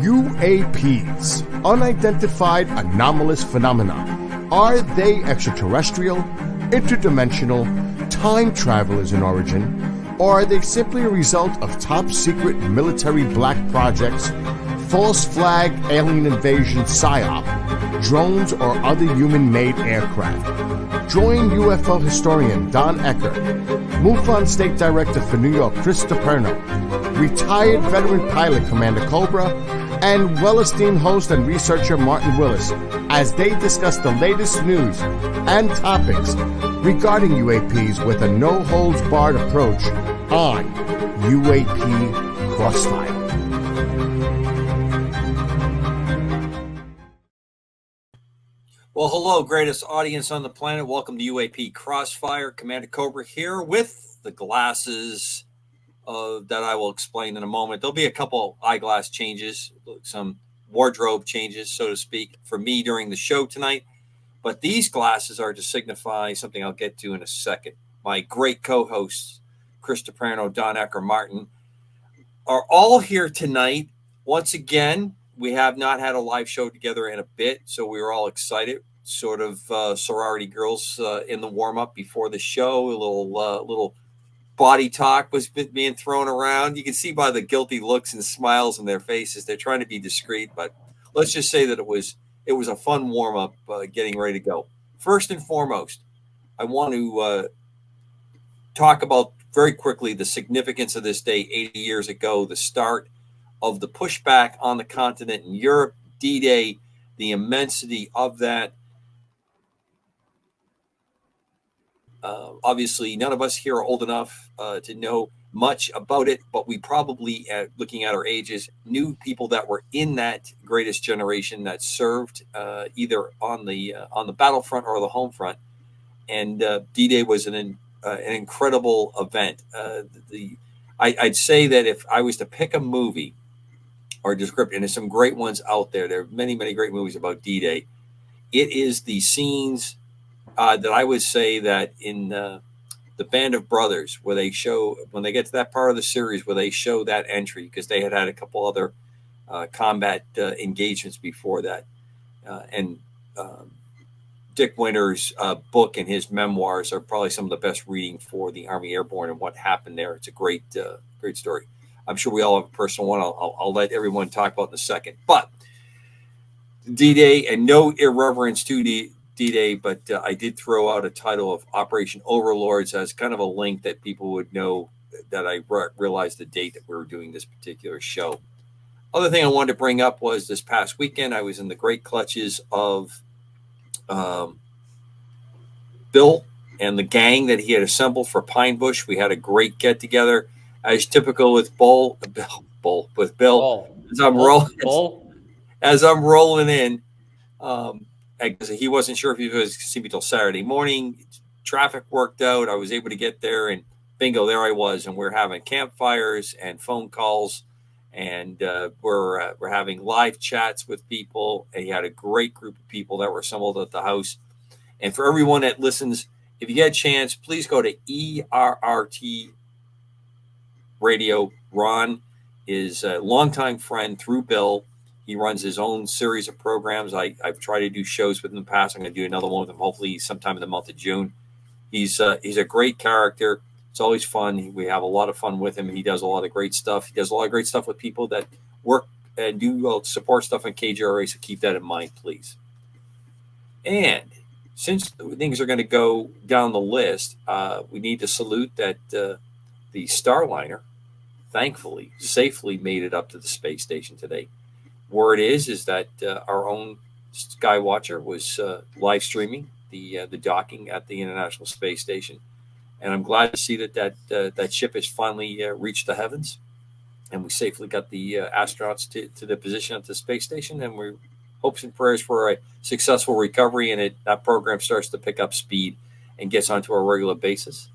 UAPs, unidentified anomalous phenomena. Are they extraterrestrial, interdimensional, time travelers in origin, or are they simply a result of top-secret military black projects, false flag alien invasion psyop, drones, or other human-made aircraft? Join UFO historian Don Ecker, MUFON State Director for New York Chris DePerno, retired veteran pilot Commander Cobra, and well-esteemed host and researcher Martin Willis as they discuss the latest news and topics regarding UAPs with a no-holds-barred approach on UAP Crossfire. Well, hello, greatest audience on the planet. Welcome to UAP Crossfire. Commander Cobra here with the glasses that I will explain in a moment. There'll be a couple eyeglass changes, some wardrobe changes, so to speak, for me during the show tonight. But these glasses are to signify something I'll get to in a second. My great co-hosts, Chris DePerno, Don Ecker, Martin, are all here tonight. Once again, we have not had a live show together in a bit, so we were all excited, sort of sorority girls in the warm-up before the show. A little body talk was being thrown around. You can see by the guilty looks and smiles on their faces, they're trying to be discreet, but let's just say that it was a fun warm-up getting ready to go. First and foremost, I want to talk about very quickly the significance of this day 80 years ago, the start of the pushback on the continent in Europe, D-Day, the immensity of that. Obviously, none of us here are old enough to know much about it, but we probably, looking at our ages, knew people that were in that greatest generation that served either on the battlefront or the home front. And D-Day was an incredible event. I'd say that if I was to pick a movie or description, and there's some great ones out there. There are many, many great movies about D-Day. It is the scenes that I would say that in the Band of Brothers, where they show, when they get to that part of the series where they show that entry, because they had a couple other combat engagements before that. And Dick Winter's book and his memoirs are probably some of the best reading for the Army Airborne and what happened there. It's a great story. I'm sure we all have a personal one. I'll let everyone talk about in a second. But D-Day, and no irreverence to D-Day, but I did throw out a title of Operation Overlords as kind of a link that people would know that I realized the date that we were doing this particular show. Other thing I wanted to bring up was this past weekend, I was in the great clutches of Bill and the gang that he had assembled for Pine Bush. We had a great get-together. As typical with Bill, as I'm rolling in, he wasn't sure if he was going to see me till Saturday morning. Traffic worked out. I was able to get there, and bingo, there I was. And we're having campfires and phone calls, and we're having live chats with people. And he had a great group of people that were assembled at the house. And for everyone that listens, if you get a chance, please go to ERRT Radio. Ron is a longtime friend through Bill. He runs his own series of programs. I've tried to do shows with him in the past. I'm going to do another one with him hopefully sometime in the month of June. He's a great character. It's always fun. We have a lot of fun with him. He does a lot of great stuff. He does a lot of great stuff with people that work and do support stuff in KJRA, so keep that in mind, please. And since things are going to go down the list, we need to salute that the Starliner, thankfully, safely made it up to the space station today. Word is that our own Skywatcher was live streaming the docking at the International Space Station, and I'm glad to see that ship has finally reached the heavens, and we safely got the astronauts to the position at the space station, and we're hopes and prayers for a successful recovery, and that program starts to pick up speed and gets onto a regular basis.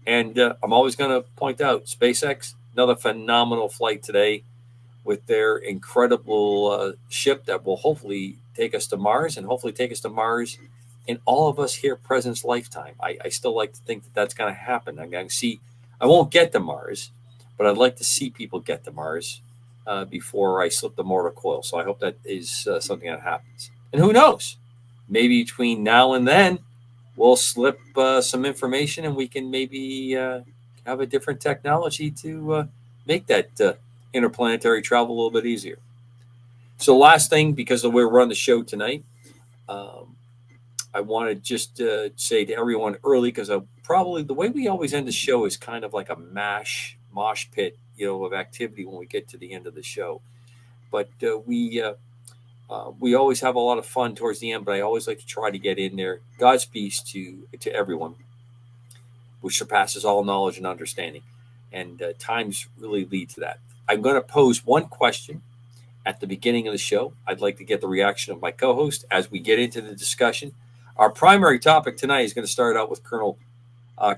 And I'm always going to point out SpaceX, another phenomenal flight today with their incredible ship that will hopefully take us to Mars, and hopefully take us to Mars in all of us here present's lifetime. I still like to think that that's going to happen. I'm going to see, I won't get to Mars, but I'd like to see people get to Mars. before I slip the mortar coil. So I hope that is something that happens. And who knows? Maybe between now and then, we'll slip some information and we can maybe have a different technology to make that interplanetary travel a little bit easier. So last thing, because of the way we're on the show tonight, I want to just say to everyone early, because probably the way we always end the show is kind of like a mosh pit, of activity when we get to the end of the show. But we always have a lot of fun towards the end, but I always like to try to get in there. God's peace to everyone, which surpasses all knowledge and understanding. And times really lead to that. I'm going to pose one question at the beginning of the show. I'd like to get the reaction of my co-host as we get into the discussion. Our primary topic tonight is going to start out with Colonel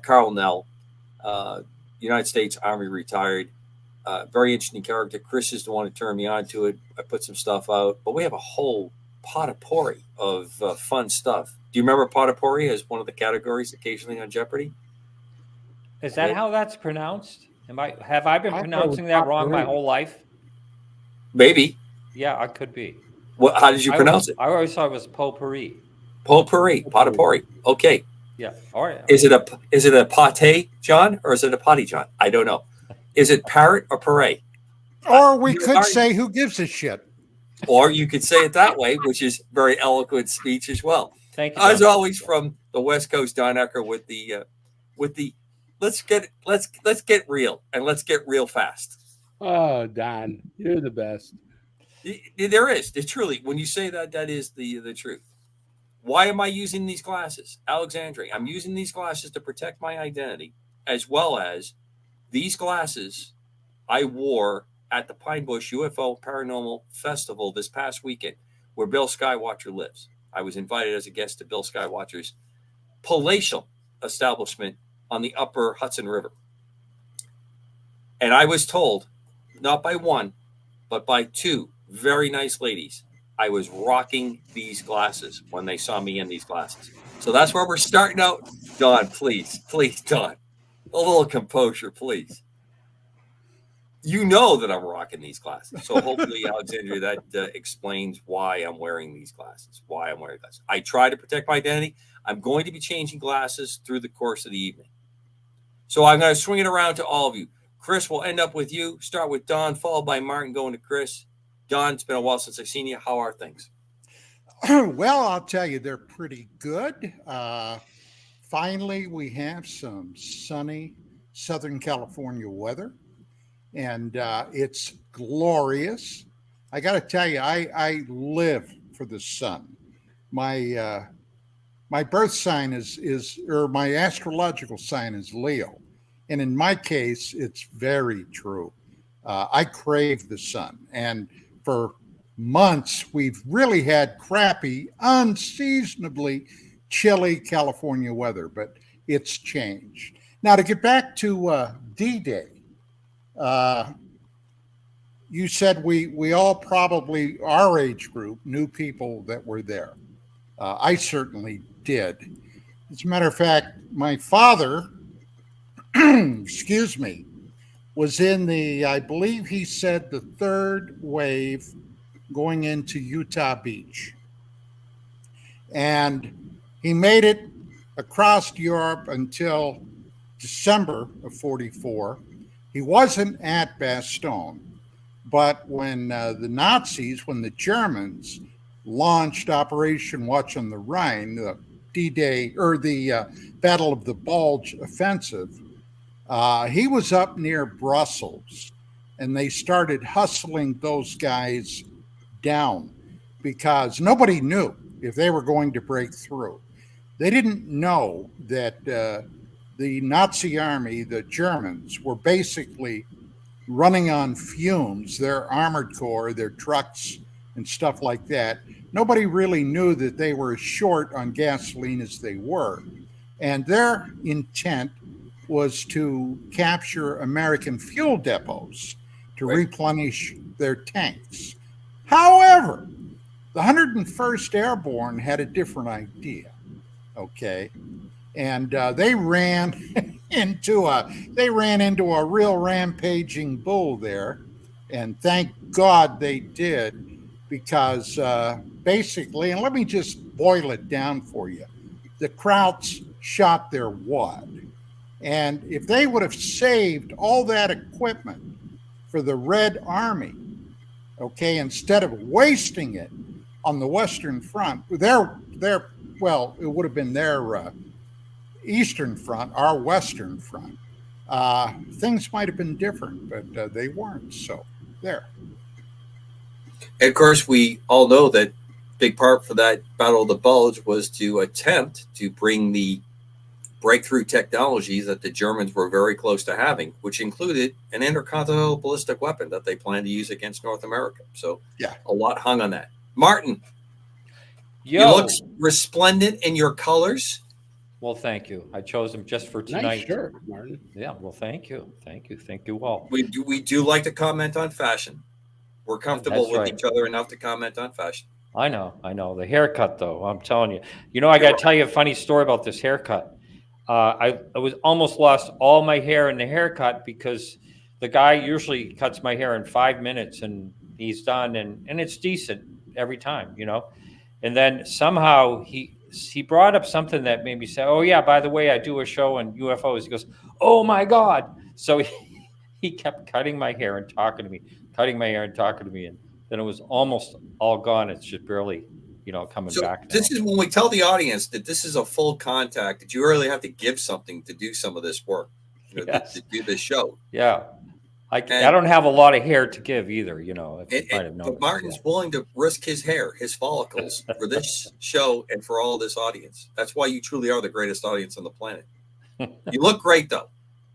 Karl Nell, United States Army retired. Very interesting character. Chris is the one who turned me on to it. I put some stuff out, but we have a whole potpourri of fun stuff. Do you remember potpourri as one of the categories occasionally on Jeopardy? Is that how that's pronounced? Have I been pronouncing that wrong my whole life? Maybe. Yeah, I could be. How did you pronounce it? I always thought it was potpourri. Potpourri. Okay. Yeah. All right. Is it a pate, John, or is it a potty, John? I don't know. Is it parrot or parade? Or we could say, who gives a shit? Or you could say it that way, which is very eloquent speech as well. Thank you. As always, from the West Coast, Don Ecker with the let's get real and let's get real fast. Oh, Don, you're the best. There is. It's truly, when you say that is the truth. Why am I using these glasses? Alexandria, I'm using these glasses to protect my identity, as well as these glasses I wore at the Pine Bush UFO Paranormal Festival this past weekend, where Bill Skywatcher lives. I was invited as a guest to Bill Skywatcher's palatial establishment on the upper Hudson River. And I was told, not by one, but by two very nice ladies, I was rocking these glasses when they saw me in these glasses. So that's where we're starting out. Don, please, Don, a little composure, please. You know that I'm rocking these glasses. So hopefully, Alexandria, that explains why I'm wearing these glasses, I try to protect my identity. I'm going to be changing glasses through the course of the evening. So I'm going to swing it around to all of you. Chris, we'll end up with you. Start with Don, followed by Martin, going to Chris. Don, it's been a while since I've seen you. How are things? Well, I'll tell you, they're pretty good. Finally, we have some sunny Southern California weather, and it's glorious. I got to tell you, I live for the sun. My birth sign or my astrological sign is Leo, and in my case, it's very true. I crave the sun, and for months, we've really had crappy, unseasonably chilly California weather, but it's changed. Now, to get back to D-Day, you said we all probably, our age group, knew people that were there. I certainly did. As a matter of fact, my father, excuse me, was in I believe he said, the third wave going into Utah Beach. And he made it across Europe until December of 44. He wasn't at Bastogne, but when the Germans launched Operation Watch on the Rhine, the D-Day, or the Battle of the Bulge offensive, he was up near Brussels, and they started hustling those guys down because nobody knew if they were going to break through. They didn't know that the Nazi army, the Germans, were basically running on fumes, their armored corps, their trucks, and stuff like that. Nobody really knew that they were as short on gasoline as they were. And their intent was to capture American fuel depots to replenish their tanks. However, the 101st Airborne had a different idea, okay? And they ran into a real rampaging bull there. And thank God they did, because basically, and let me just boil it down for you, the Krauts shot their wad. And if they would have saved all that equipment for the Red Army, okay, instead of wasting it on the Western Front, well, it would have been their Eastern Front, our Western Front. Things might have been different, but they weren't. So there. And of course, we all know that big part for that Battle of the Bulge was to attempt to bring the breakthrough technologies that the Germans were very close to having, which included an intercontinental ballistic weapon that they planned to use against North America. So yeah, a lot hung on that. Martin, Yo. you look resplendent in your colors. Well, thank you. I chose them just for tonight. Nice shirt, Martin. Yeah, well, thank you. Thank you all. We do like to comment on fashion. We're comfortable with each other enough to comment on fashion. I know. The haircut, though, I'm telling you. You know, I got to tell you a funny story about this haircut. I was almost lost all my hair in the haircut because the guy usually cuts my hair in 5 minutes and he's done, and it's decent every time, you know. And then somehow he brought up something that made me say, "Oh yeah, by the way, I do a show on UFOs." He goes, "Oh my God!" So he kept cutting my hair and talking to me, and then it was almost all gone. It's just barely, coming back now. This is when we tell the audience that this is a full contact, that you really have to give something to do some of this work, Yes. to do this show. Yeah. I don't have a lot of hair to give either, But Martin's willing to risk his hair, his follicles, for this show and for all this audience. That's why you truly are the greatest audience on the planet. You look great, though.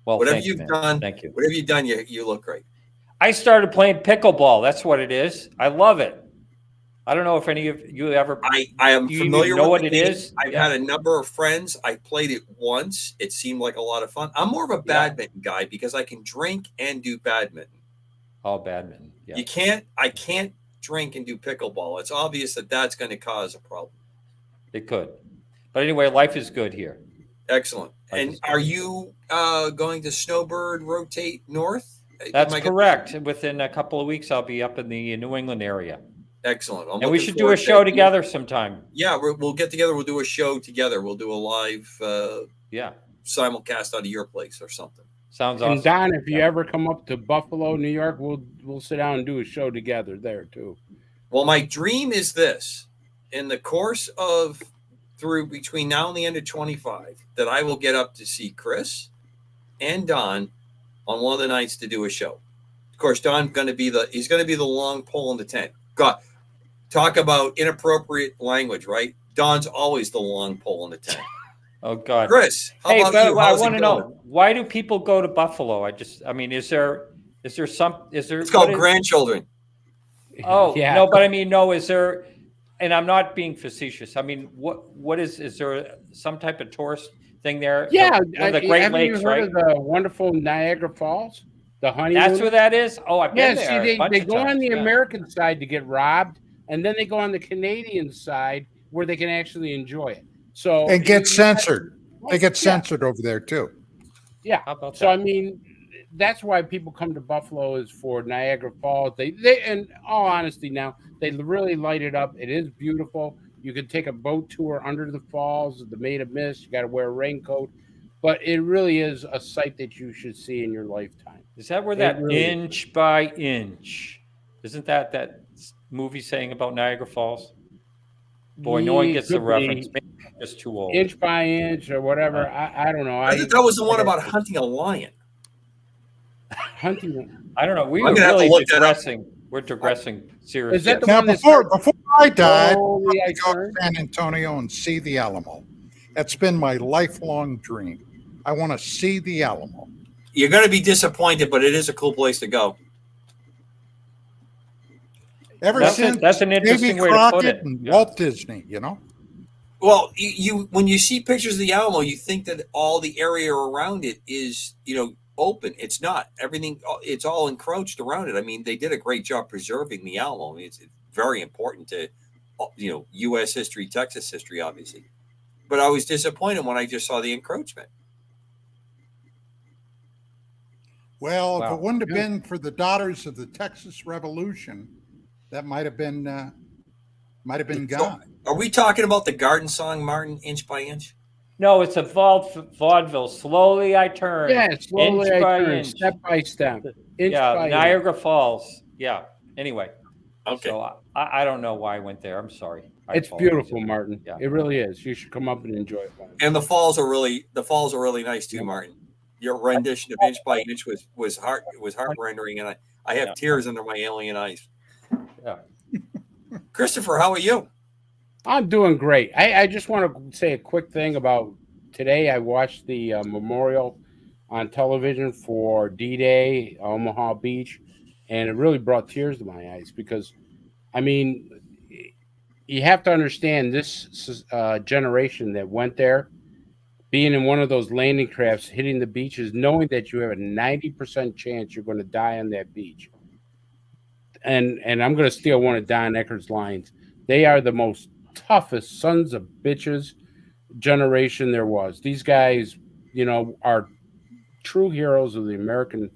Well, whatever thank you, you've done, thank you. Whatever you've done, you look great. I started playing pickleball. That's what it is. I love it. I don't know if any of you ever. I am familiar know with what it is. I've had a number of friends. I played it once. It seemed like a lot of fun. I'm more of a badminton guy because I can drink and do badminton. Oh, badminton. Yeah. I can't drink and do pickleball. It's obvious that that's going to cause a problem. It could. But anyway, life is good here. Excellent. And are you going to Snowbird rotate north? That's correct. Within a couple of weeks, I'll be up in the New England area. Excellent. And we should do a show together sometime. Yeah, we'll get together. We'll do a show together. We'll do a live simulcast out of your place or something. Sounds awesome. And Don, if you ever come up to Buffalo, New York, we'll sit down and do a show together there too. Well, my dream is this: in the course of between now and the end of 25, that I will get up to see Chris and Don on one of the nights to do a show. Of course, Don's going to be the long pole in the tent. God, talk about inappropriate language, right? Don's always the long pole in the tent. Oh God, Chris, how about you? I want to know, why do people go to Buffalo? Is there? It's called grandchildren. Oh yeah. No, but I mean, no. Is there? And I'm not being facetious. I mean, what is there some type of tourist thing there? Yeah, the Great Lakes, you heard of the wonderful Niagara Falls? The honeymoon. That's where that is. Oh, I've been there. See, they go on the American side to get robbed, and then they go on the Canadian side where they can actually enjoy it. So and get censored. They get censored over there too. Yeah. How about that? I mean, that's why people come to Buffalo is for Niagara Falls. They in all honesty now, they really light it up. It is beautiful. You can take a boat tour under the falls, the Made of Mist. You got to wear a raincoat, but it really is a sight that you should see in your lifetime. Is that where that really Inch by Inch? Isn't that movie saying about Niagara Falls? Boy, no one gets the reference. Maybe I'm just too old. Inch by Inch or whatever. I don't know. I thought that was the one about hunting a lion. Hunting. I don't know. We were really digressing. We're digressing seriously. Is that the now, one before I died, I go to San Antonio and see the Alamo. That's been my lifelong dream. I want to see the Alamo. You're going to be disappointed, but it is a cool place to go. That's an interesting way to put it. And Walt Disney, Well, when you see pictures of the Alamo, you think that all the area around it is, open. It's not. Everything, it's all encroached around it. I mean, they did a great job preserving the Alamo. I mean, it's very important to, U.S. history, Texas history, obviously. But I was disappointed when I just saw the encroachment. Well, if Wow. it wouldn't have been for the Daughters of the Texas Revolution, that might have been So, gone. are we talking about the garden song, Martin, Inch by Inch? No, it's a vaudeville. Slowly I turn, Yeah, slowly inch I by turn, inch. step by step, inch Yeah, by inch. Niagara Falls. Yeah. Anyway, Okay. so I don't know why I went there. I'm sorry. I It's apologize. beautiful, Martin. Yeah. It really is. You should come up and enjoy it. And the falls are really nice too, Martin. Your rendition of Inch by Inch was heart rendering, and I have tears under my alien eyes. Yeah. Christopher, how are you? I'm doing great. I just want to say a quick thing about today. I watched the memorial on television for D-Day, Omaha Beach, and it really brought tears to my eyes because, I mean, you have to understand this generation that went there, being in one of those landing crafts, hitting the beaches, knowing that you have a 90% chance you're going to die on that beach. And I'm going to steal one of Don Eckert's lines. They are the most toughest sons of bitches generation there was. These guys, are true heroes of the American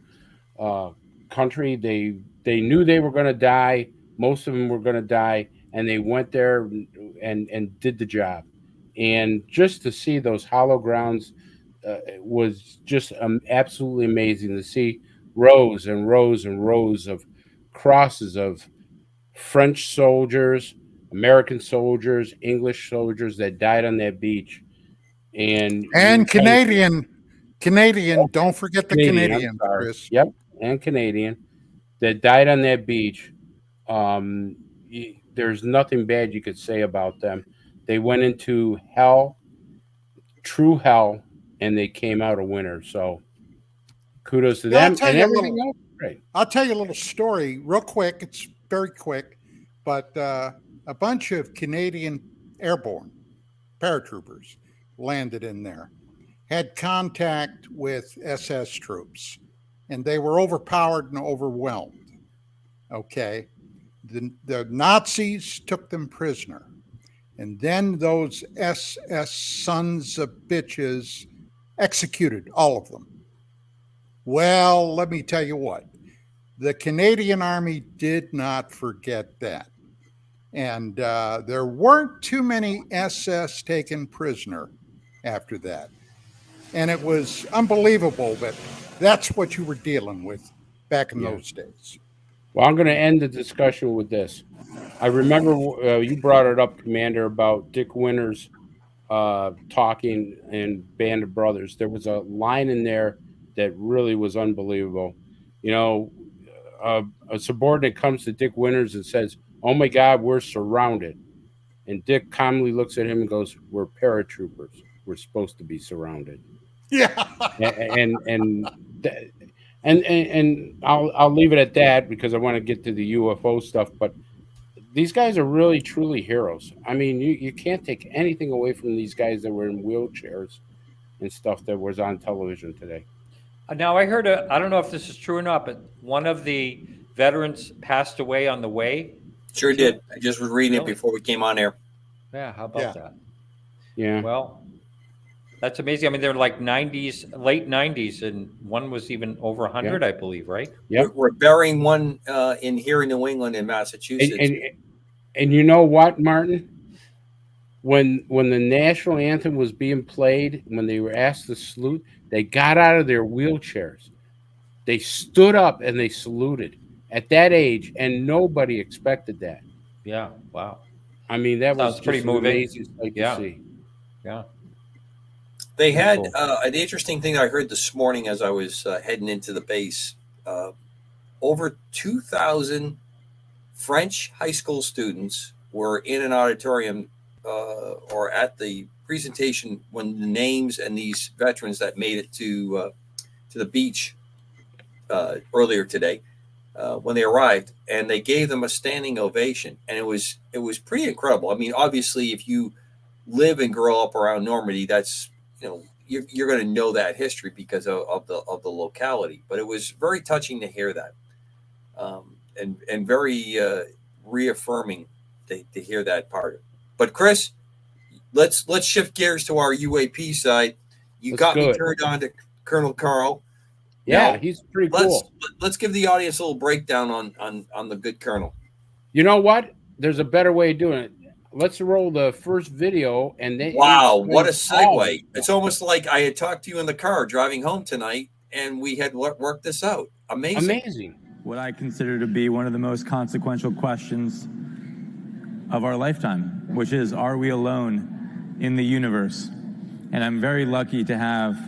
country. They knew they were going to die. Most of them were going to die, and they went there and did the job. And just to see those hollow grounds was just absolutely amazing to see rows and rows and rows of crosses of French soldiers, American soldiers, English soldiers that died on that beach. And Canadian. Don't forget the Canadian, Chris. Yep, and Canadian that died on that beach. There's nothing bad you could say about them. They went into hell, true hell, and they came out a winner. So kudos to them and everything else. Great. I'll tell you a little story real quick. It's very quick, but a bunch of Canadian airborne paratroopers landed in there, had contact with SS troops, and they were overpowered and overwhelmed. Okay. The Nazis took them prisoner. And then those SS sons of bitches executed all of them. Well, let me tell you what. The Canadian Army did not forget that. And there weren't too many SS taken prisoner after that. And it was unbelievable, but that's what you were dealing with back in those days. Well, I'm going to end the discussion with this. I remember you brought it up, Commander, about Dick Winters talking in Band of Brothers. There was a line in there that really was unbelievable. A subordinate comes to Dick Winters and says, "Oh my God, we're surrounded." And Dick calmly looks at him and goes, "We're paratroopers. We're supposed to be surrounded." Yeah. And I'll leave it at that because I want to get to the UFO stuff. But these guys are really, truly heroes. I mean, you can't take anything away from these guys that were in wheelchairs and stuff that was on television today. Now, I heard, I don't know if this is true or not, but one of the veterans passed away on the way. Sure did. I just was reading it before we came on air. Yeah, how about that? Yeah. Well, that's amazing. I mean, they're like late 90s, and one was even over 100, I believe, right? Yeah. We're burying one in here in New England and Massachusetts. And you know what, Martin? When the national anthem was being played, when they were asked to salute, they got out of their wheelchairs. They stood up and they saluted at that age, and nobody expected that. Yeah. Wow. I mean, that was pretty moving. Amazing sight to see. Yeah. They had an interesting thing I heard this morning as I was heading into the base. Over 2,000 French high school students were in an auditorium or at the presentation when the names and these veterans that made it to the beach earlier today when they arrived, and they gave them a standing ovation, and it was pretty incredible. I mean, obviously, if you live and grow up around Normandy, that's you're going to know that history because of the locality. But it was very touching to hear that, and very reaffirming to hear that part. But Chris, let's shift gears to our UAP side. You got me turned on to Colonel Karl. Yeah, Now, he's pretty cool. Let's give the audience a little breakdown on the good colonel. You know what? There's a better way of doing it. Let's roll the first video, and then Wow, what a segue! It's almost like I had talked to you in the car driving home tonight, and we had worked this out. Amazing. What I consider to be one of the most consequential questions of our lifetime, which is, are we alone in the universe? And I'm very lucky to have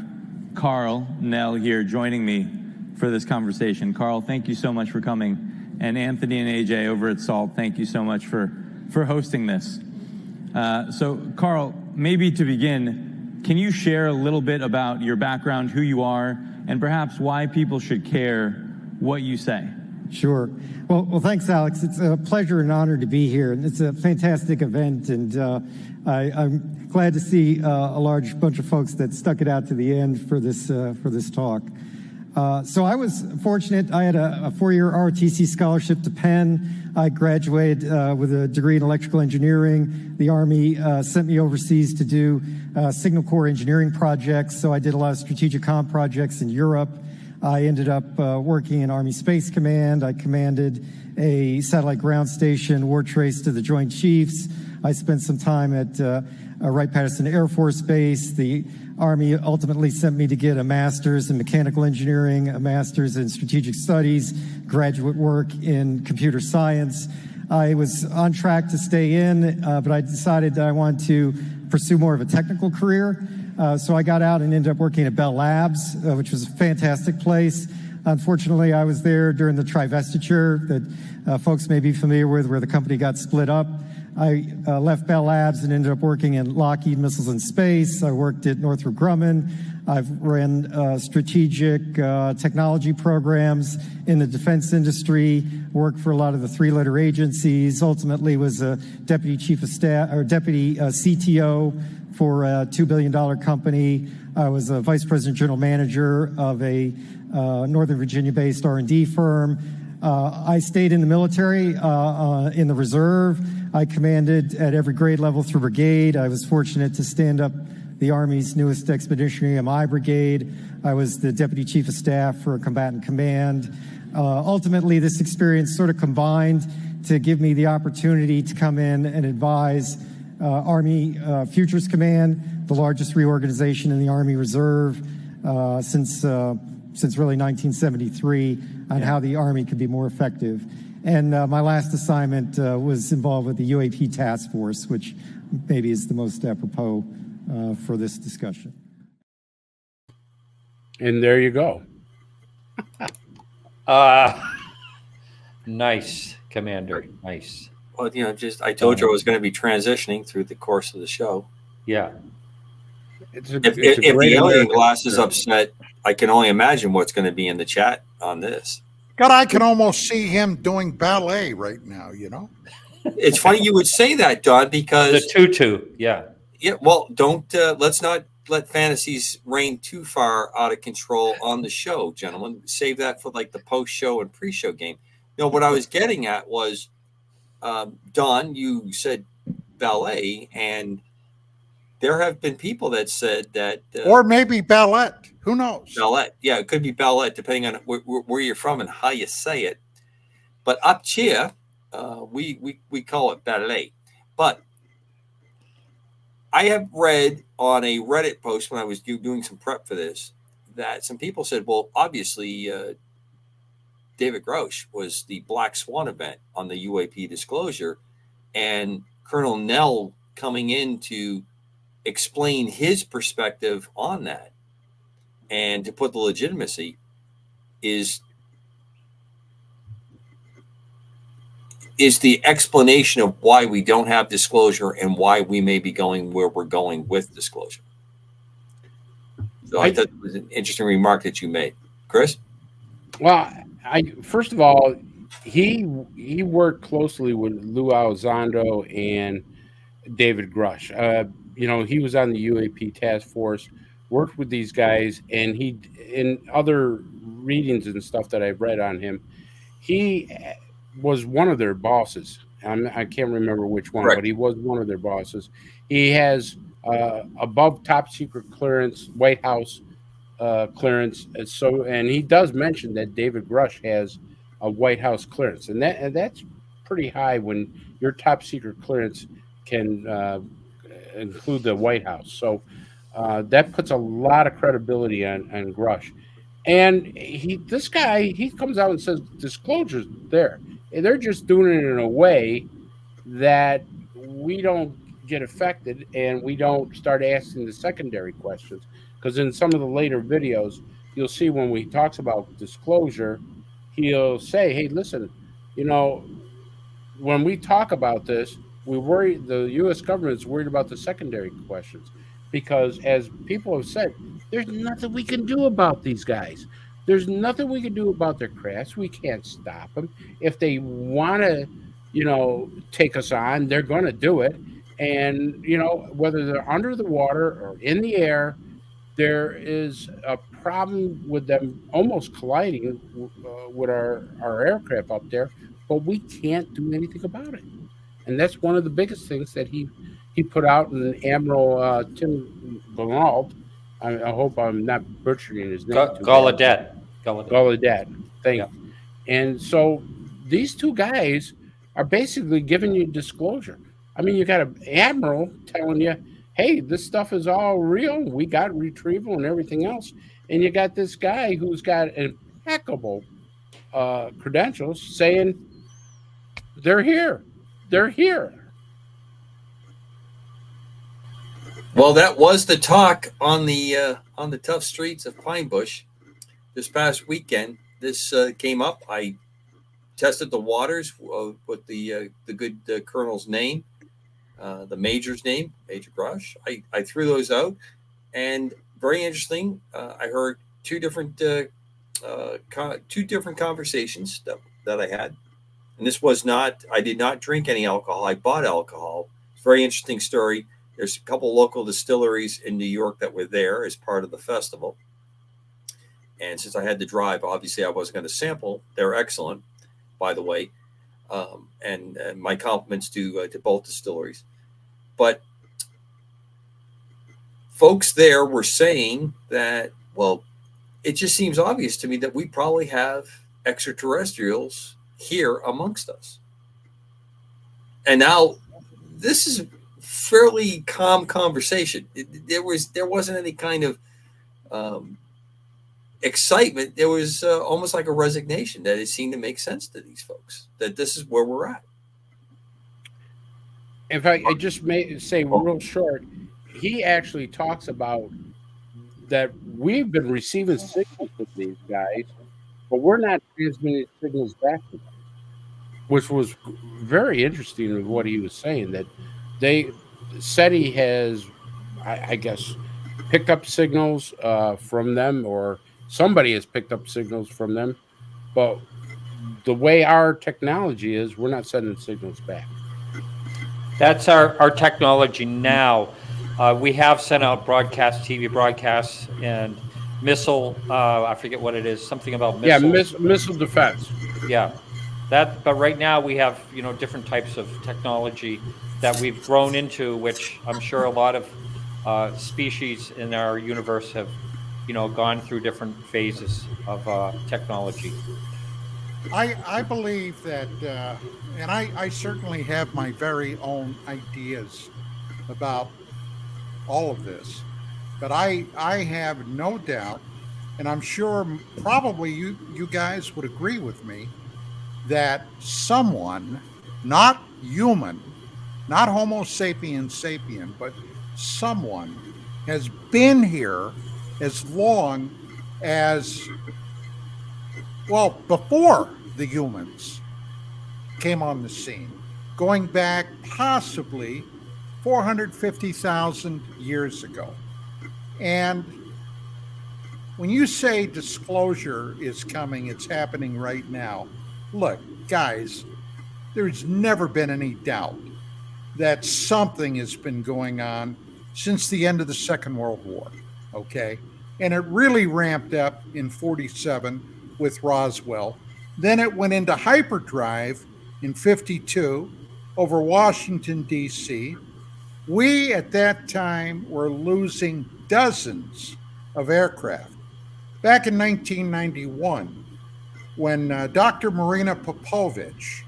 Karl Nell here joining me for this conversation. Karl, thank you so much for coming. And Anthony and AJ over at SALT, thank you so much for hosting this. So Karl, maybe to begin, can you share a little bit about your background, who you are, and perhaps why people should care what you say? Sure. Well, thanks, Alex. It's a pleasure and honor to be here, and it's a fantastic event, and I'm glad to see a large bunch of folks that stuck it out to the end for this talk. So I was fortunate. I had a 4-year ROTC scholarship to Penn. I graduated with a degree in electrical engineering. The Army sent me overseas to do signal corps engineering projects, so I did a lot of strategic comm projects in Europe. I ended up working in Army Space Command. I commanded a satellite ground station, war trace to the Joint Chiefs. I spent some time at Wright-Patterson Air Force Base. The Army ultimately sent me to get a master's in mechanical engineering, a master's in strategic studies, graduate work in computer science. I was on track to stay in, but I decided that I wanted to pursue more of a technical career. So I got out and ended up working at Bell Labs, which was a fantastic place. Unfortunately, I was there during the trivestiture that folks may be familiar with, where the company got split up. I left Bell Labs and ended up working in Lockheed Missiles and Space. I worked at Northrop Grumman. I've ran strategic technology programs in the defense industry, worked for a lot of the 3-letter agencies, ultimately was a deputy chief of staff or deputy CTO for a $2 billion company. I was a vice president general manager of a Northern Virginia-based R&D firm. I stayed in the military, in the reserve. I commanded at every grade level through brigade. I was fortunate to stand up the Army's newest expeditionary MI brigade. I was the deputy chief of staff for a combatant command. Ultimately, this experience sort of combined to give me the opportunity to come in and advise Army Futures Command, the largest reorganization in the Army Reserve since really 1973, on how the Army could be more effective. And my last assignment was involved with the UAP task force, which maybe is the most apropos for this discussion. And there you go. Nice, Commander. Nice. Well, I told you I was going to be transitioning through the course of the show. Yeah. If the alien glass is upset, I can only imagine what's going to be in the chat on this. God, I can almost see him doing ballet right now, It's funny you would say that, Don, because the tutu, yeah. Yeah, well, don't let's not let fantasies reign too far out of control on the show, gentlemen. Save that for like the post-show and pre-show game. No, what I was getting at was, Don, you said ballet, and there have been people that said that, or maybe ballet. Who knows? Ballet, yeah, it could be ballet, depending on where you're from and how you say it. But up here, we call it ballet. But I have read on a Reddit post when I was doing some prep for this that some people said, well, obviously, David Grosh was the Black Swan event on the UAP disclosure, and Colonel Nell coming in to explain his perspective on that and to put the legitimacy is the explanation of why we don't have disclosure and why we may be going where we're going with disclosure. So I thought it was an interesting remark that you made. Chris? Well, first of all, he worked closely with Lou Elizondo and David Grush. He was on the UAP task force, worked with these guys, and he, in other readings and stuff that I've read on him, he was one of their bosses. I can't remember which one, right, but he was one of their bosses. He has above top secret clearance, White House clearance. And he does mention that David Grush has a White House clearance, and that's pretty high when your top secret clearance can include the White House. So that puts a lot of credibility on Grush. And this guy comes out and says disclosure's there. And they're just doing it in a way that we don't get affected and we don't start asking the secondary questions. Because in some of the later videos, you'll see when he talks about disclosure, he'll say, hey, listen, when we talk about this, the U.S. government is worried about the secondary questions. Because as people have said, there's nothing we can do about these guys. There's nothing we can do about their crafts. We can't stop them. If they want to, take us on, they're going to do it. And, whether they're under the water or in the air, there is a problem with them almost colliding with our aircraft up there, but we can't do anything about it. And that's one of the biggest things that he put out in Admiral Tim Gallaudet. I hope I'm not butchering his name. Gallaudet. Thank you. And so these two guys are basically giving you disclosure. I mean, you got an admiral telling you, hey, this stuff is all real. We got retrieval and everything else. And you got this guy who's got impeccable credentials saying they're here. They're here. Well, that was the talk on the tough streets of Pine Bush this past weekend. This came up. I tested the waters with the good colonel's name, the major's name, Major Grush. I threw those out, and very interesting. I heard two different conversations that I had, and this was not. I did not drink any alcohol. I bought alcohol. Very interesting story. There's a couple local distilleries in New York that were there as part of the festival. And since I had to drive, obviously I wasn't going to sample. They're excellent, by the way. And my compliments to both distilleries. But folks there were saying that, well, it just seems obvious to me that we probably have extraterrestrials here amongst us. And now this is fairly calm conversation. There wasn't any kind of excitement. There was almost like a resignation that it seemed to make sense to these folks that this is where we're at. If I just may say real short, he actually talks about that we've been receiving signals from these guys, but we're not transmitting signals back to them, which was very interesting of what he was saying, that they said he has, I guess, picked up signals from them, or somebody has picked up signals from them. But the way our technology is, we're not sending signals back. That's our technology now. We have sent out TV broadcasts, and missile, I forget what it is, something about missiles. Yeah, missile defense. Yeah. But right now we have, different types of technology that we've grown into, which I'm sure a lot of species in our universe have, gone through different phases of technology. I believe that, and I certainly have my very own ideas about all of this, but I have no doubt, and I'm sure probably you guys would agree with me, that someone, not human, not Homo sapiens sapien, but someone has been here as long as, well, before the humans came on the scene, going back possibly 450,000 years ago. And when you say disclosure is coming, it's happening right now. Look, guys, there's never been any doubt that something has been going on since the end of the Second World War, okay? And it really ramped up in 47 with Roswell. Then it went into hyperdrive in 52 over Washington, D.C. We, at that time, were losing dozens of aircraft. back in 1991 when Dr. Marina Popovich,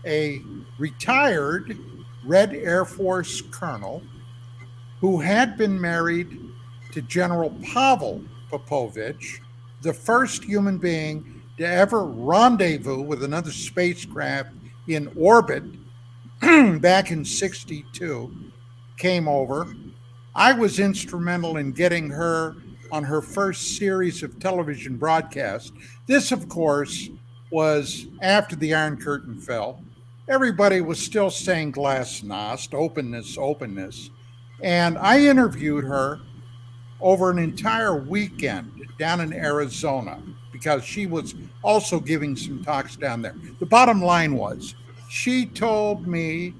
a retired Red Air Force colonel who had been married to General Pavel Popovich, the first human being to ever rendezvous with another spacecraft in orbit back in 62, came over. I was instrumental in getting her on her first series of television broadcasts. This, of course, was after the Iron Curtain fell. Everybody was still saying glasnost, openness, openness. And I interviewed her over an entire weekend down in Arizona because she was also giving some talks down there. The bottom line was she told me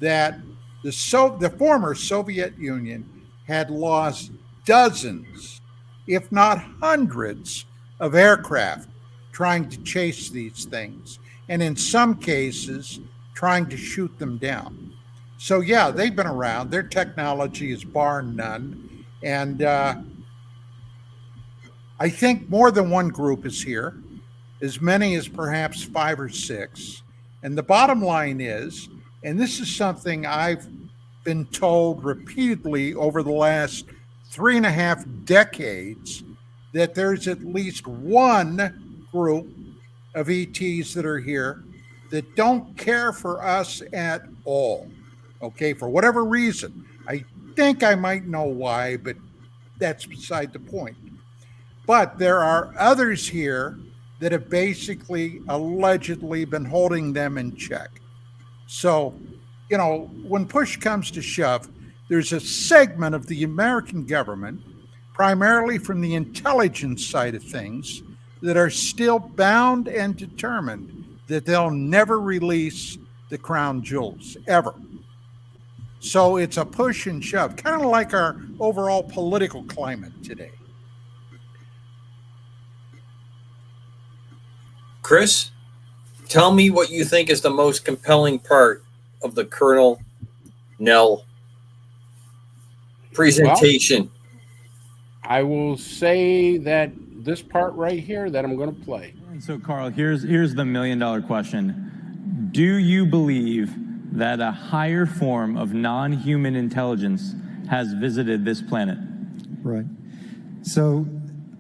that the former Soviet Union had lost dozens, if not hundreds, of aircraft trying to chase these things, and in some cases, trying to shoot them down. So, yeah, they've been around. Their technology is bar none. And I think more than one group is here, as many as perhaps 5 or 6. And the bottom line is, and this is something I've been told repeatedly over the last 3.5 decades, that there's at least one group of ETs that are here that don't care for us at all. Okay, for whatever reason. I think I might know why, but that's beside the point. But there are others here that have basically allegedly been holding them in check. So, you know, when push comes to shove, there's a segment of the American government, primarily from the intelligence side of things, that are still bound and determined that they'll never release the crown jewels, ever. So it's a push and shove, kind of like our overall political climate today. Chris, tell me what you think is the most compelling part of the Colonel Nell presentation. Well, I will say that this part right here that I'm going to play. So, Karl, here's the $1 million question. Do you believe that a higher form of non-human intelligence has visited this planet? Right. So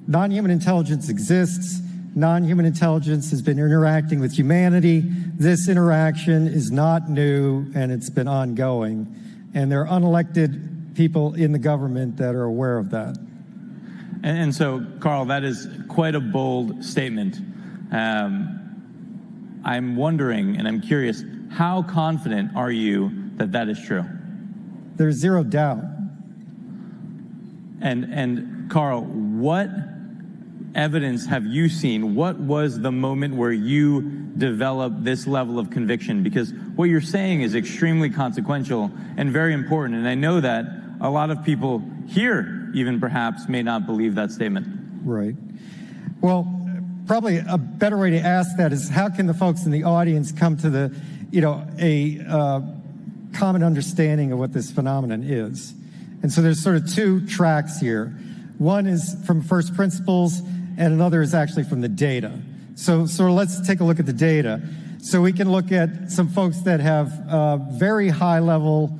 non-human intelligence exists. Non-human intelligence has been interacting with humanity. This interaction is not new, and it's been ongoing. And there are unelected people in the government that are aware of that. And so, Karl, that is quite a bold statement. I'm wondering, and I'm curious, how confident are you that that is true? There's zero doubt. And Karl, what evidence have you seen? What was the moment where you developed this level of conviction? Because what you're saying is extremely consequential and very important. And I know that a lot of people here, even perhaps, may not believe that statement. Right. Well, probably a better way to ask that is, how can the folks in the audience come to the, a common understanding of what this phenomenon is? And so there's sort of two tracks here. One is from first principles, and another is actually from the data. So let's take a look at the data. So we can look at some folks that have very high level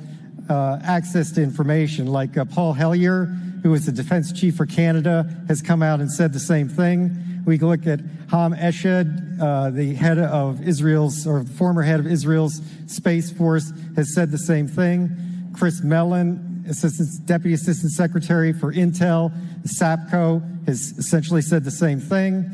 access to information, like Paul Hellyer, who is the defense chief for Canada, has come out and said the same thing. We can look at Ham Eshed, the head of Israel's, or former head of Israel's Space Force, has said the same thing. Chris Mellon, Deputy Assistant Secretary for Intel, SAPCO, has essentially said the same thing.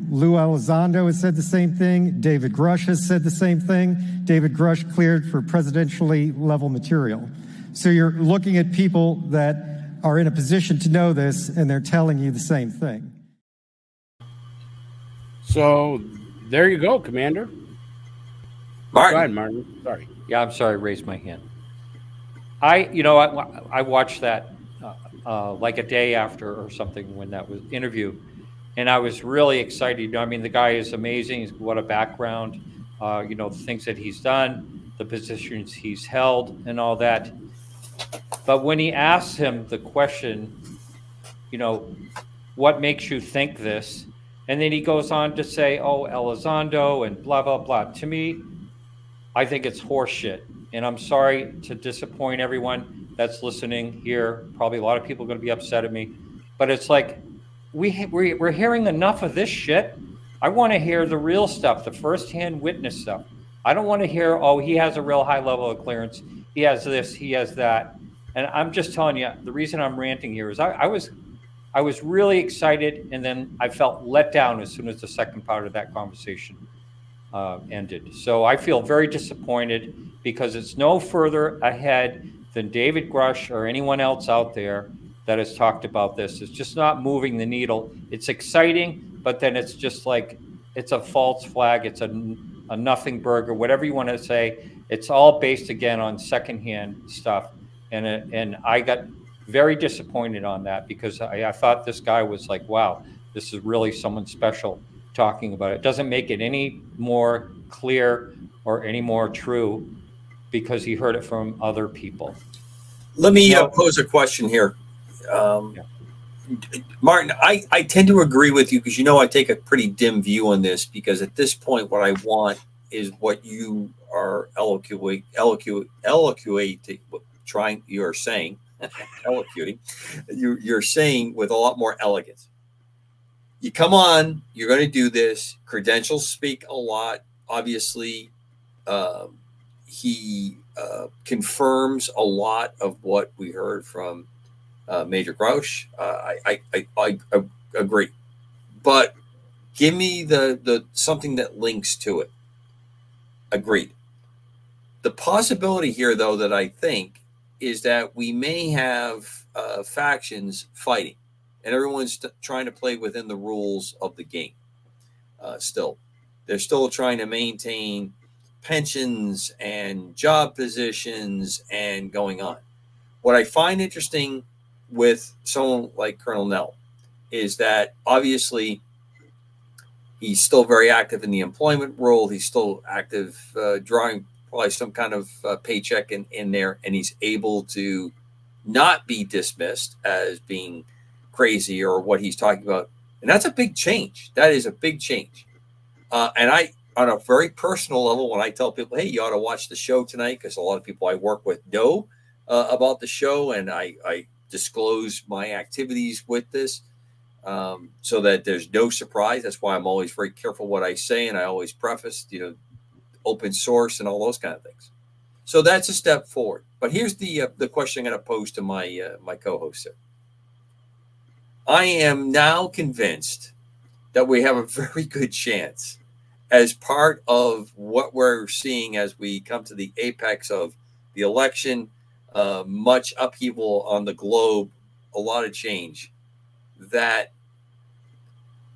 Lou Elizondo has said the same thing. David Grush has said the same thing. David Grush cleared for presidentially level material. So you're looking at people that are in a position to know this, and they're telling you the same thing. So there you go, Commander. Martin. Go ahead, Martin. Sorry. Yeah, I'm sorry, I raised my hand. I watched that like a day after or something when that was interview, and I was really excited. I mean, the guy is amazing. What a background, the things that he's done, the positions he's held, and all that. But when he asked him the question, what makes you think this? And then he goes on to say, oh, Elizondo and blah, blah, blah. To me, I think it's horseshit. And I'm sorry to disappoint everyone that's listening here. Probably a lot of people are going to be upset at me. But it's like, we're hearing enough of this shit. I want to hear the real stuff, the firsthand witness stuff. I don't want to hear, oh, he has a real high level of clearance. He has this, he has that. And I'm just telling you, the reason I'm ranting here is I was really excited, and then I felt let down as soon as the second part of that conversation ended. So I feel very disappointed because it's no further ahead than David Grush or anyone else out there that has talked about this. It's just not moving the needle. It's exciting, but then it's just like, it's a false flag. It's a nothing burger, whatever you want to say. It's all based again on secondhand stuff. And I got very disappointed on that because I thought this guy was like, wow, this is really someone special talking about it. It doesn't make it any more clear or any more true because he heard it from other people. Let me pose a question here. Martin, I tend to agree with you because, I take a pretty dim view on this because at this point, what I want is what you are you're saying with a lot more elegance. You come on, you're going to do this. Credentials speak a lot. Obviously, he confirms a lot of what we heard from Major Grouch. I agree, but give me the something that links to it. Agreed. The possibility here, though, that I think is that we may have factions fighting, and everyone's trying to play within the rules of the game. Still, they're still trying to maintain pensions and job positions and going on. What I find interesting with someone like Colonel Nell is that obviously he's still very active in the employment world. He's still active, drawing probably some kind of paycheck in there, and he's able to not be dismissed as being crazy or what he's talking about. And that's a big change. That is a big change. And I, on a very personal level, when I tell people, hey, you ought to watch the show tonight, because a lot of people I work with know about the show, and I disclose my activities with this so that there's no surprise. That's why I'm always very careful what I say, and I always preface, open source and all those kind of things. So that's a step forward. But here's the question I'm going to pose to my my co-host here. I am now convinced that we have a very good chance, as part of what we're seeing as we come to the apex of the election, much upheaval on the globe, a lot of change, that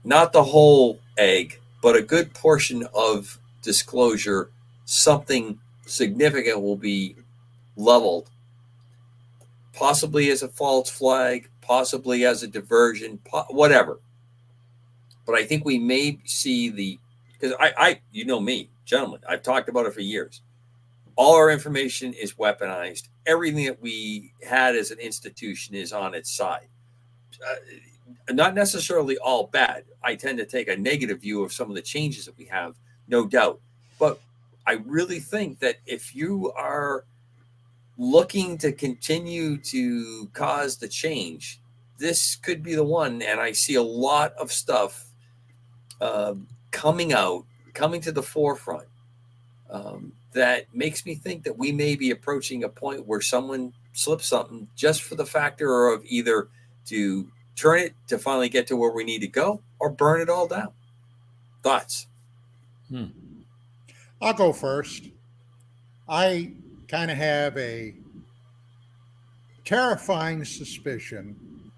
not the whole egg, but a good portion of disclosure, something significant will be leveled, possibly as a false flag, possibly as a diversion, whatever. But I think we may see because I me, gentlemen, I've talked about it for years. All our information is weaponized. Everything that we had as an institution is on its side. Not necessarily all bad. I tend to take a negative view of some of the changes that we have, no doubt. But I really think that if you are looking to continue to cause the change, this could be the one. And I see a lot of stuff coming to the forefront that makes me think that we may be approaching a point where someone slips something just for the factor of either to turn it to finally get to where we need to go or burn it all down. Thoughts? I'll go first. I kind of have a terrifying suspicion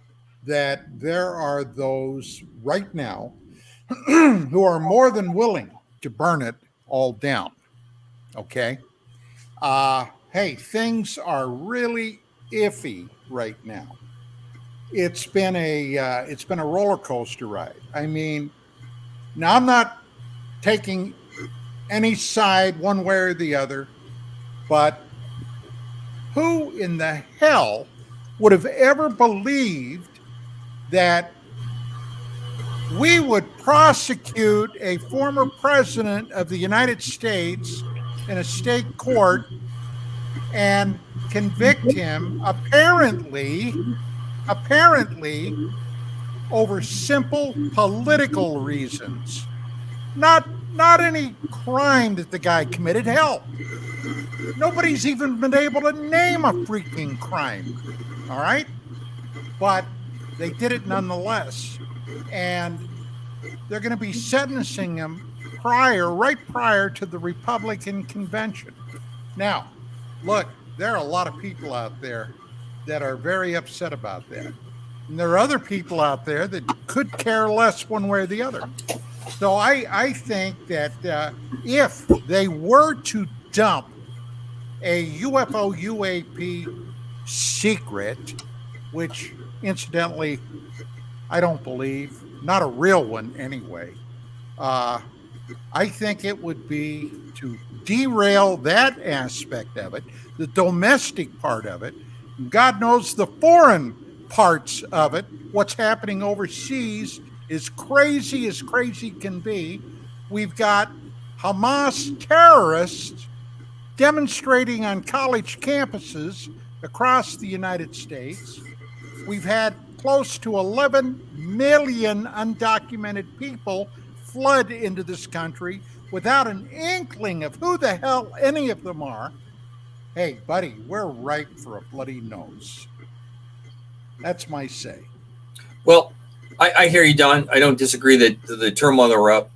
that there are those right now who are more than willing to burn it all down. Okay. Hey, things are really iffy right now. It's been a roller coaster ride. I mean, now I'm not taking any side one way or the other, but who in the hell would have ever believed that we would prosecute a former president of the United States in a state court and convict him apparently over simple political reasons. Not any crime that the guy committed. Hell, nobody's even been able to name a freaking crime. All right? But they did it nonetheless. And they're going to be sentencing him right prior to the Republican convention. Now, look, there are a lot of people out there that are very upset about that. And there are other people out there that could care less one way or the other. So I think that if they were to dump a UFO UAP secret, which incidentally I don't believe, not a real one anyway, I think it would be to derail that aspect of it, the domestic part of it. God knows the foreign parts of it, what's happening overseas is crazy as crazy can be. We've got Hamas terrorists demonstrating on college campuses across the United States. We've had close to 11 million undocumented people flood into this country without an inkling of who the hell any of them are. Hey, buddy, we're ripe for a bloody nose. That's my say. Well, I hear you, Don. I don't disagree that the turmoil are up.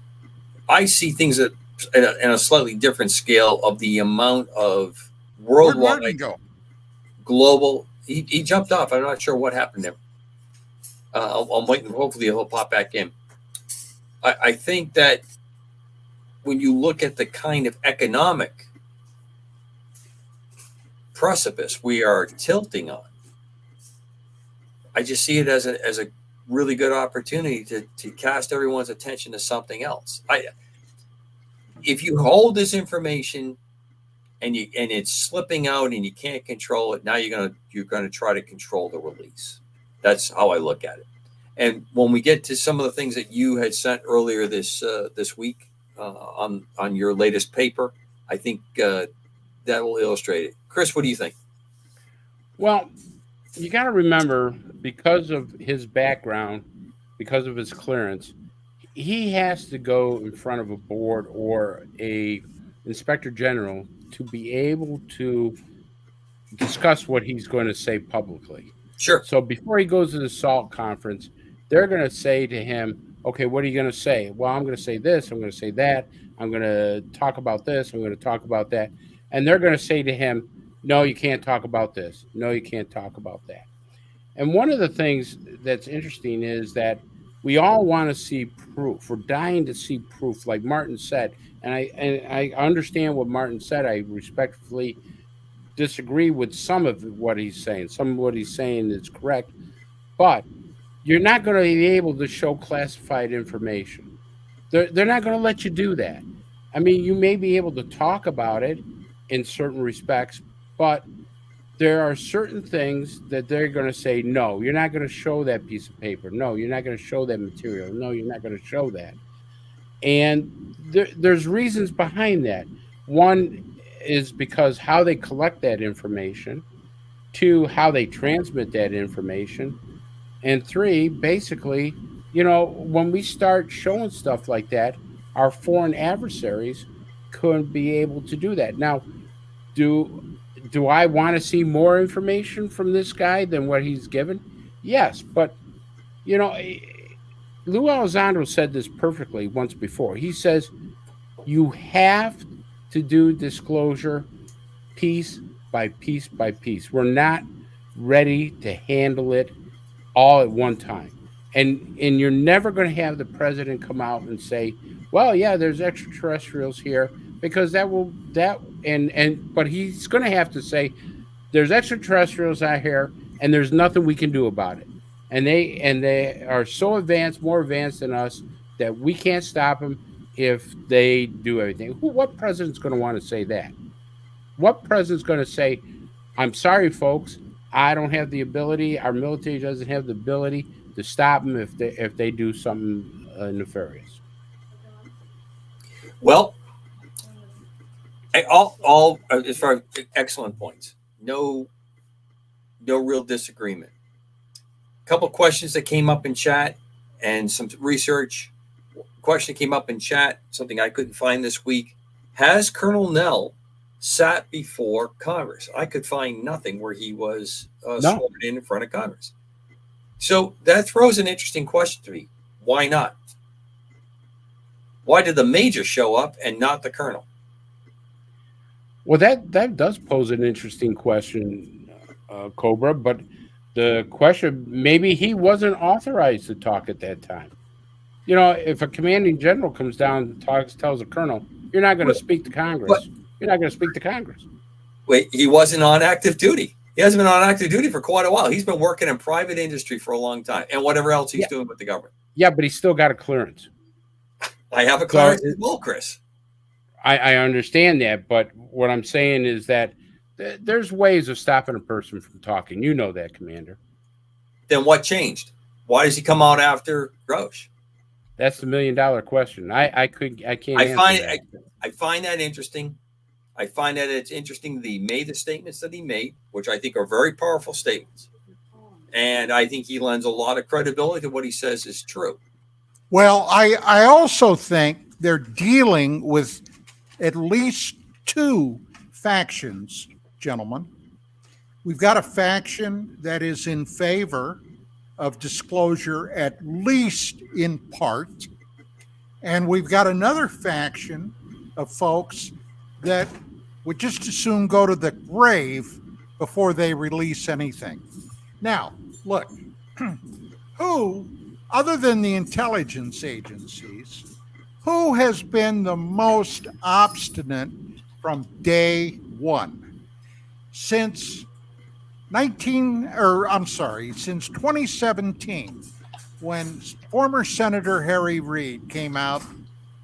I see things at a slightly different scale of the amount of worldwide, global. He jumped off. I'm not sure what happened there. I'm waiting. Hopefully he'll pop back in. I think that when you look at the kind of economic precipice we are tilting on, I just see it as a really good opportunity to cast everyone's attention to something else. If you hold this information and it's slipping out and you can't control it, now you're gonna try to control the release. That's how I look at it. And when we get to some of the things that you had sent earlier this week on your latest paper, I think that will illustrate it. Chris, what do you think? Well, you got to remember, because of his background, because of his clearance, he has to go in front of a board or a inspector general to be able to discuss what he's going to say publicly. Sure. So before he goes to the SALT conference, they're going to say to him, okay, what are you going to say? Well, I'm going to say this. I'm going to say that. I'm going to talk about this. I'm going to talk about that. And they're going to say to him, no, you can't talk about this. No, you can't talk about that. And one of the things that's interesting is that we all want to see proof. We're dying to see proof, like Martin said. And I understand what Martin said. I respectfully disagree with some of what he's saying. Some of what he's saying is correct. But you're not going to be able to show classified information. They're not going to let you do that. I mean, you may be able to talk about it in certain respects, but there are certain things that they're going to say, no, you're not going to show that piece of paper. No, you're not going to show that material. No, you're not going to show that. And there's reasons behind that. One is because how they collect that information. Two, how they transmit that information. And three, basically, when we start showing stuff like that, our foreign adversaries couldn't be able to do that. Now, do I want to see more information from this guy than what he's given? Yes, but, Lou Elizondo said this perfectly once before. He says, you have to do disclosure piece by piece by piece. We're not ready to handle it all at one time. And you're never going to have the president come out and say, well, yeah, there's extraterrestrials here, because but he's going to have to say there's extraterrestrials out here and there's nothing we can do about it. And they are so advanced, more advanced than us, that we can't stop them if they do everything. What president's going to want to say that? What president's going to say, I'm sorry, folks, I don't have the ability, our military doesn't have the ability to stop them if they do something nefarious. Well, all as far as excellent points. No real disagreement. A couple questions that came up in chat and some research. Question came up in chat, something I couldn't find this week. Has Colonel Nell sat before Congress? I could find nothing where he was sworn in front of Congress. So that throws an interesting question to me. Why not? Why did the major show up and not the colonel? Well, that does pose an interesting question, Cobra. But the question, maybe he wasn't authorized to talk at that time. You know, if a commanding general comes down and tells a colonel, you're not going to speak to Congress. You're not going to speak to Congress. Wait, he wasn't on active duty. He hasn't been on active duty for quite a while. He's been working in private industry for a long time and whatever else he's doing with the government. Yeah, but he's still got a clearance. I have a clearance as well, Chris. I understand that, but what I'm saying is that there's ways of stopping a person from talking. You know that, Commander. Then what changed? Why does he come out after Grosh? That's the $1 million question. I can't. I find that interesting. I find that it's interesting that he made the statements that he made, which I think are very powerful statements, and I think he lends a lot of credibility to what he says is true. Well, I also think they're dealing with at least two factions, gentlemen. We've got a faction that is in favor of disclosure, at least in part, and we've got another faction of folks that would just as soon go to the grave before they release anything. Now, look, who, other than the intelligence agencies, who has been the most obstinate from day one? Since 2017, when former Senator Harry Reid came out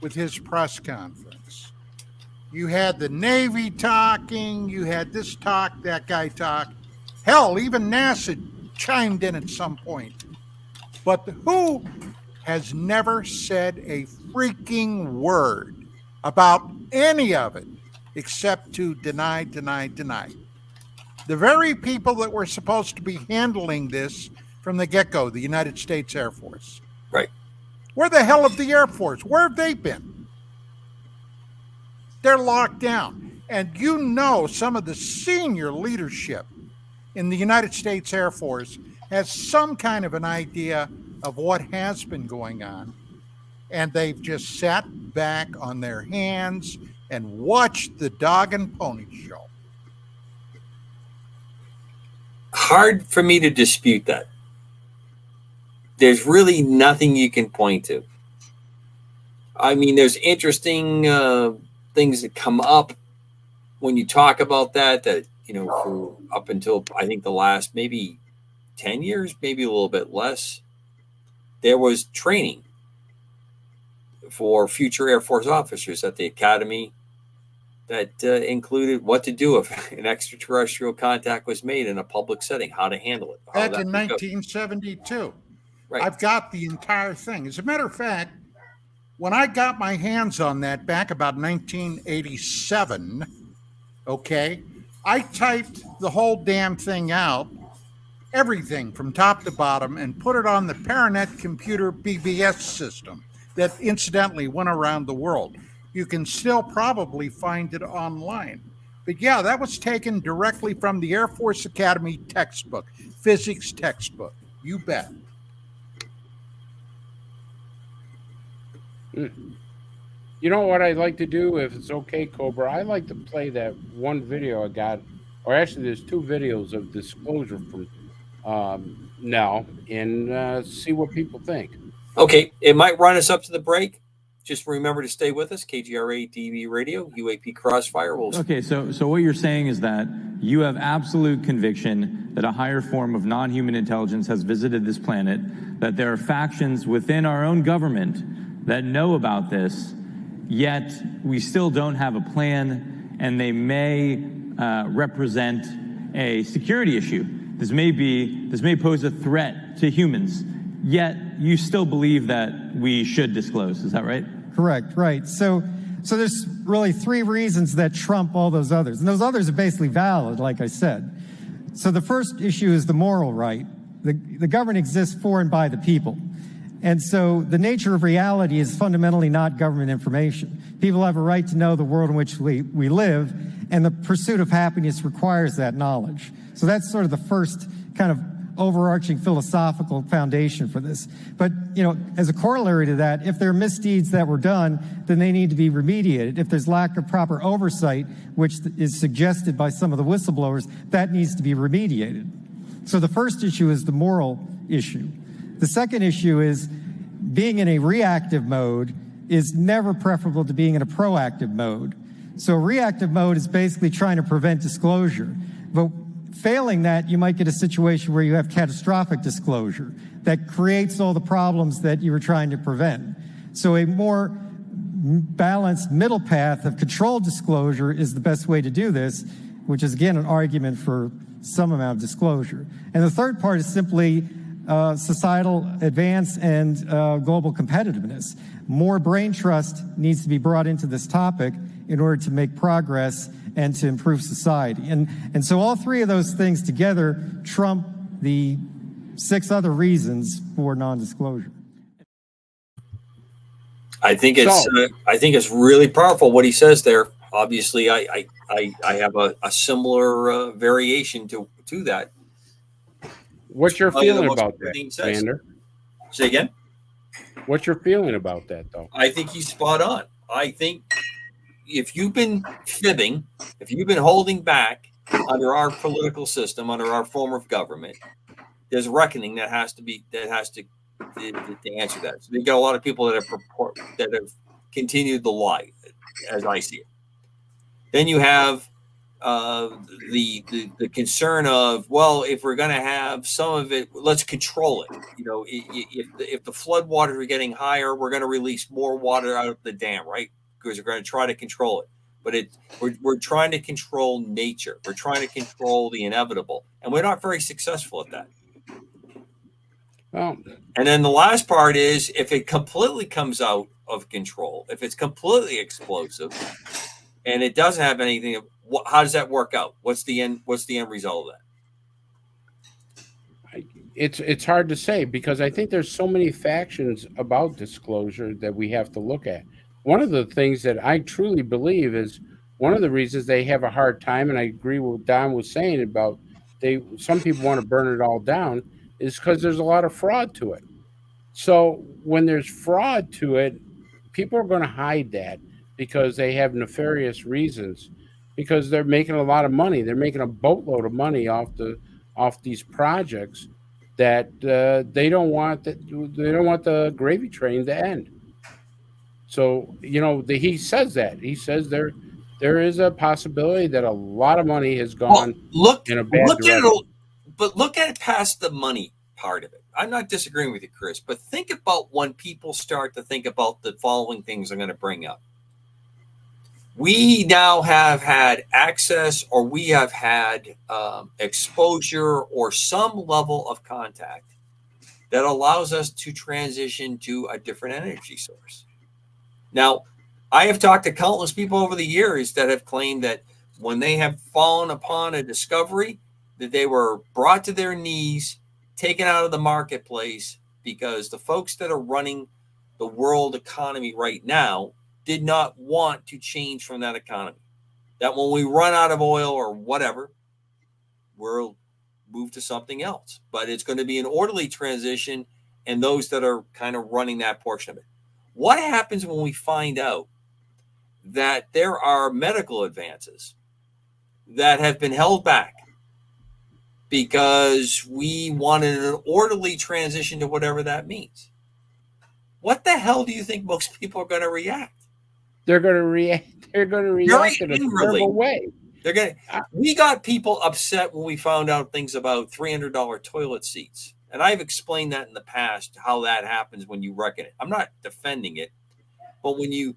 with his press conference. You had the Navy talking, you had this talk, that guy talk. Hell, even NASA chimed in at some point. But who has never said a freaking word about any of it except to deny. The very people that were supposed to be handling this from the get-go, the United States Air Force. Right. Where the hell have the Air Force? Where have they been? They're locked down. And you know some of the senior leadership in the United States Air Force has some kind of an idea of what has been going on. And they've just sat back on their hands and watched the dog and pony show. Hard for me to dispute that. There's really nothing you can point to. I mean, there's interesting things that come up when you talk about that, you know, for up until I think the last maybe 10 years, maybe a little bit less, there was training for future Air Force officers at the academy that included what to do if an extraterrestrial contact was made in a public setting, how to handle it. Back in 1972. Right. I've got the entire thing. As a matter of fact, when I got my hands on that back about 1987, okay, I typed the whole damn thing out, everything from top to bottom, and put it on the Paranet computer BBS system that incidentally went around the world. You can still probably find it online. But yeah, that was taken directly from the Air Force Academy textbook, physics textbook. You bet. You know what I'd like to do, if it's okay, Cobra? I'd like to play that one video I got, or actually there's two videos of disclosure from Nell, and see what people think. Okay, it might run us up to the break. Just remember to stay with us. KGRA DB Radio, UAP Crossfire. Okay, so what you're saying is that you have absolute conviction that a higher form of non-human intelligence has visited this planet, that there are factions within our own government that know about this, yet we still don't have a plan, and they may represent a security issue. This may pose a threat to humans. Yet you still believe that we should disclose. Is that right? Correct, right. So there's really three reasons that trump all those others. And those others are basically valid, like I said. So the first issue is the moral right. The government exists for and by the people. And so the nature of reality is fundamentally not government information. People have a right to know the world in which we live, and the pursuit of happiness requires that knowledge. So that's sort of the first kind of overarching philosophical foundation for this. But, as a corollary to that, if there are misdeeds that were done, then they need to be remediated. If there's lack of proper oversight, which is suggested by some of the whistleblowers, that needs to be remediated. So the first issue is the moral issue. The second issue is being in a reactive mode is never preferable to being in a proactive mode. So reactive mode is basically trying to prevent disclosure. But failing that, you might get a situation where you have catastrophic disclosure that creates all the problems that you were trying to prevent. So a more balanced middle path of controlled disclosure is the best way to do this, which is, again, an argument for some amount of disclosure. And the third part is simply societal advance and global competitiveness. More brain trust needs to be brought into this topic in order to make progress and to improve society. And so all three of those things together trump the 6 other reasons for non-disclosure. I think it's really powerful what he says there. Obviously, I have a similar variation to that. What's your feeling about that, Sander? Say again? What's your feeling about that, though? I think he's spot on. I think if you've been fibbing, if you've been holding back under our political system, under our form of government, there's reckoning that has to answer that. So you've got a lot of people that have continued the lie, as I see it. Then you have the concern of, well, if we're going to have some of it, let's control it. If the flood waters are getting higher, we're going to release more water out of the dam, right? Because we're going to try to control it. But we're trying to control nature. We're trying to control the inevitable, and we're not very successful at that. And then the last part is, if it completely comes out of control, if it's completely explosive, and it doesn't have anything, how does that work out? What's the end result of that? It's hard to say, because I think there's so many factions about disclosure that we have to look at. One of the things that I truly believe is one of the reasons they have a hard time, and I agree with what Don was saying about some people want to burn it all down, is because there's a lot of fraud to it. So when there's fraud to it, people are going to hide that because they have nefarious reasons, because they're making a lot of money. They're making a boatload of money off these projects that they don't want the gravy train to end. So, he says that. He says there is a possibility that a lot of money has gone in a bad direction. But look at it past the money part of it. I'm not disagreeing with you, Chris, but think about when people start to think about the following things I'm going to bring up. We now have had access, or we have had exposure or some level of contact that allows us to transition to a different energy source. Now, I have talked to countless people over the years that have claimed that when they have fallen upon a discovery, that they were brought to their knees, taken out of the marketplace, because the folks that are running the world economy right now did not want to change from that economy. That when we run out of oil or whatever, we'll move to something else. But it's going to be an orderly transition, and those that are kind of running that portion of it. What happens when we find out that there are medical advances that have been held back because we wanted an orderly transition to whatever that means? What the hell do you think most people are going to react? They're going to react. They're going to react in a terrible way. We got people upset when we found out things about $300 toilet seats. And I've explained that in the past, how that happens when you reckon it. I'm not defending it, but when you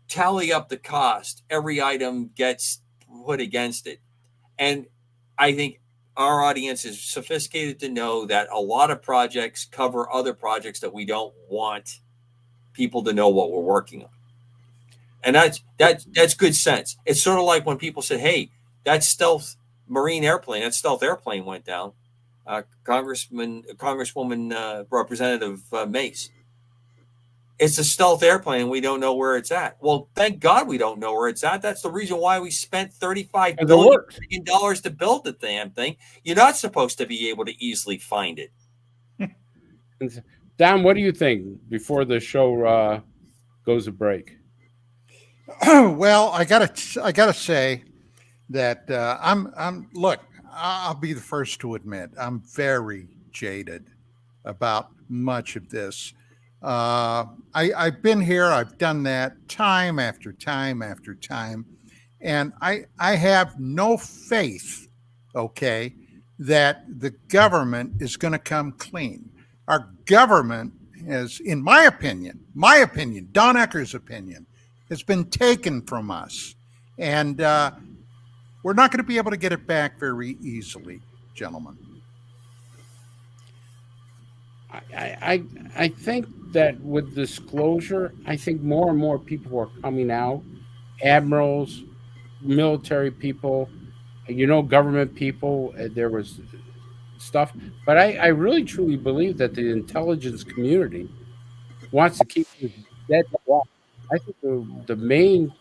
tally up the cost, every item gets put against it. And I think our audience is sophisticated to know that a lot of projects cover other projects that we don't want people to know what we're working on. And that's good sense. It's sort of like when people said, hey, that stealth airplane went down. Congresswoman, Representative Mace. It's a stealth airplane and we don't know where it's at. Well, thank God we don't know where it's at. That's the reason why we spent $35 billion to build the damn thing. You're not supposed to be able to easily find it. Don, what do you think before the show goes to break? Well, I gotta say that look, I'll be the first to admit I'm very jaded about much of this. I've been here, I've done that time after time after time, and I have no faith, okay, that the government is going to come clean. Our government is, in my opinion, Don Ecker's opinion, has been taken from us, and we're not going to be able to get it back very easily, gentlemen. I think that with disclosure, I think more and more people are coming out, admirals, military people, government people. There was stuff, but I really truly believe that the intelligence community wants to keep this dead. I think the main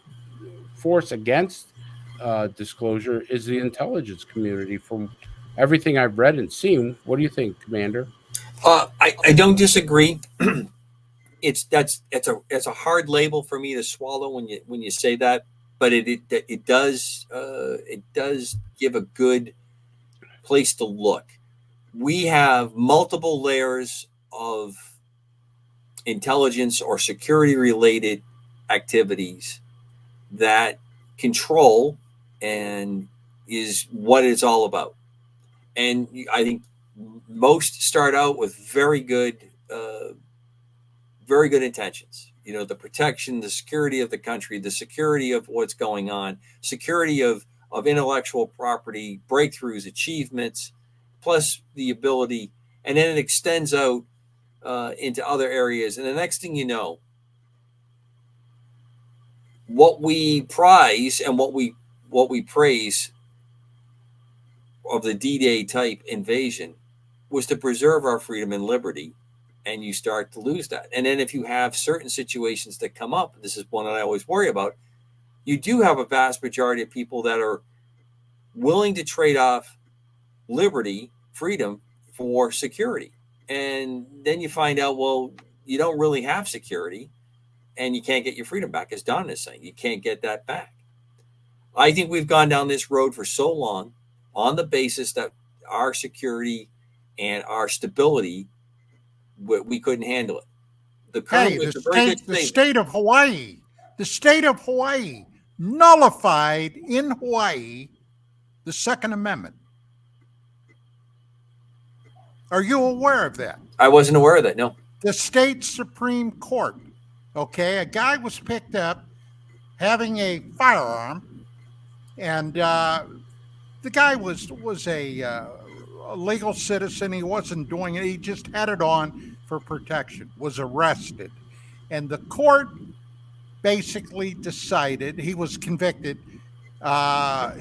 force against disclosure is the intelligence community. From everything I've read and seen, what do you think, Commander? I don't disagree. It's a hard label for me to swallow when you say that, but it does give a good place to look. We have multiple layers of intelligence or security related activities that control and is what it's all about. And I think most start out with very good intentions. The protection, the security of the country, the security of what's going on, security of intellectual property, breakthroughs, achievements, plus the ability, and then it extends out into other areas. And the next thing you know, what we prize and what we praise of the D-Day type invasion was to preserve our freedom and liberty, and you start to lose that. And then if you have certain situations that come up, this is one that I always worry about, you do have a vast majority of people that are willing to trade off liberty, freedom for security. And then you find out, well, you don't really have security and you can't get your freedom back, as Don is saying. You can't get that back. I think we've gone down this road for so long on the basis that our security and our stability, we couldn't handle it. The state of Hawaii nullified in Hawaii the Second Amendment. Are you aware of that? I wasn't aware of that, no. The state Supreme Court, okay, a guy was picked up having a firearm, and the guy was a legal citizen. He wasn't doing it. He just had it on for protection, was arrested. And the court basically decided, he was convicted.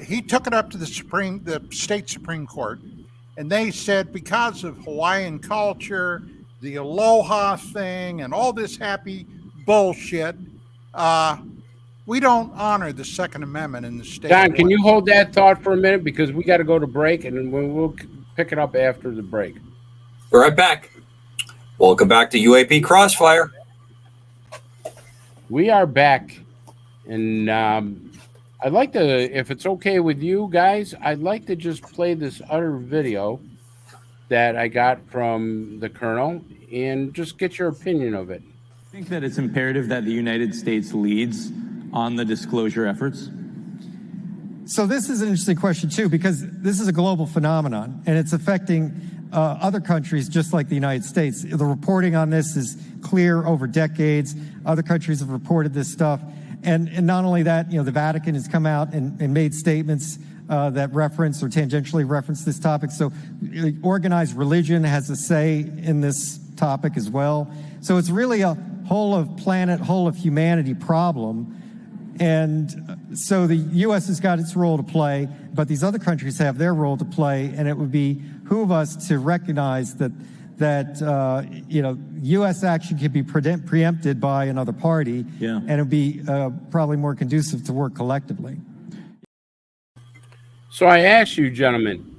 He took it up to the state Supreme Court, and they said because of Hawaiian culture, the aloha thing, and all this happy bullshit, we don't honor the Second Amendment in the state. Don, can you hold that thought for a minute? Because we got to go to break, and then we'll pick it up after the break. We're right back. Welcome back to UAP Crossfire. We are back, and I'd like to, if it's okay with you guys, I'd like to just play this other video that I got from the Colonel and just get your opinion of it. I think that it's imperative that the United States leads on the disclosure efforts. So this is an interesting question, too, because this is a global phenomenon, and it's affecting other countries just like the United States. The reporting on this is clear over decades. Other countries have reported this stuff. And not only that, the Vatican has come out and made statements that reference or tangentially reference this topic. So organized religion has a say in this topic as well. So it's really a whole of planet, whole of humanity problem. And so the U.S. has got its role to play, but these other countries have their role to play, and it would behoove us to recognize that U.S. action can be preempted by another party, and it would be probably more conducive to work collectively. So I ask you, gentlemen,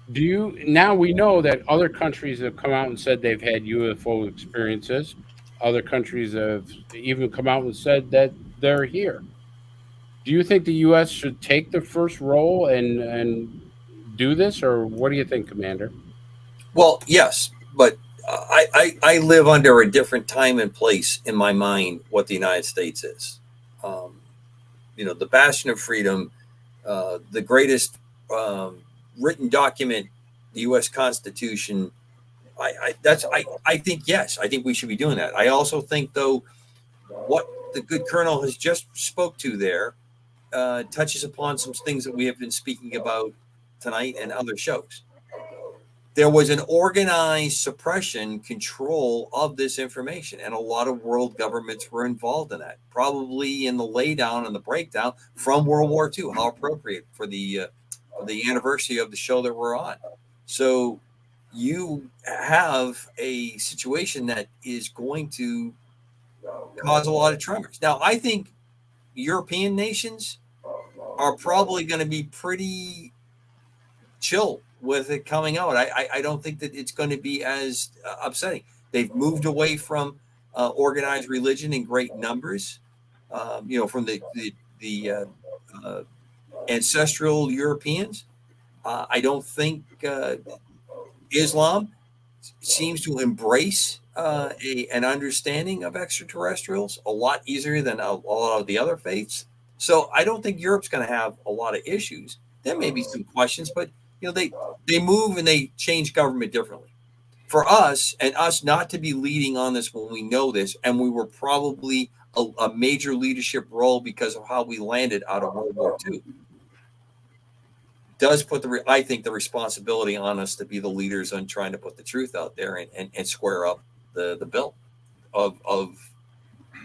now we know that other countries have come out and said they've had UFO experiences. Other countries have even come out and said that they're here. Do you think the U.S. should take the first role and do this, or what do you think, Commander? Well, yes, but I live under a different time and place in my mind what the United States is. The bastion of freedom, the greatest written document, the U.S. Constitution. I think yes, I think we should be doing that. I also think, though, what the good Colonel has just spoke to there touches upon some things that we have been speaking about tonight and other shows. There was an organized suppression control of this information, and a lot of world governments were involved in that, probably in the laydown and the breakdown from World War II. How appropriate for the anniversary of the show that we're on. So you have a situation that is going to cause a lot of tremors. Now, I think European nations are probably going to be pretty chill with it coming out. I don't think that it's going to be as upsetting. They've moved away from organized religion in great numbers, from the ancestral Europeans. I don't think Islam seems to embrace an understanding of extraterrestrials a lot easier than a lot of the other faiths. So I don't think Europe's going to have a lot of issues. There may be some questions, but they move and they change government differently. For us not to be leading on this when we know this, and we were probably a major leadership role because of how we landed out of World War II, does put I think the responsibility on us to be the leaders on trying to put the truth out there and square up the bill of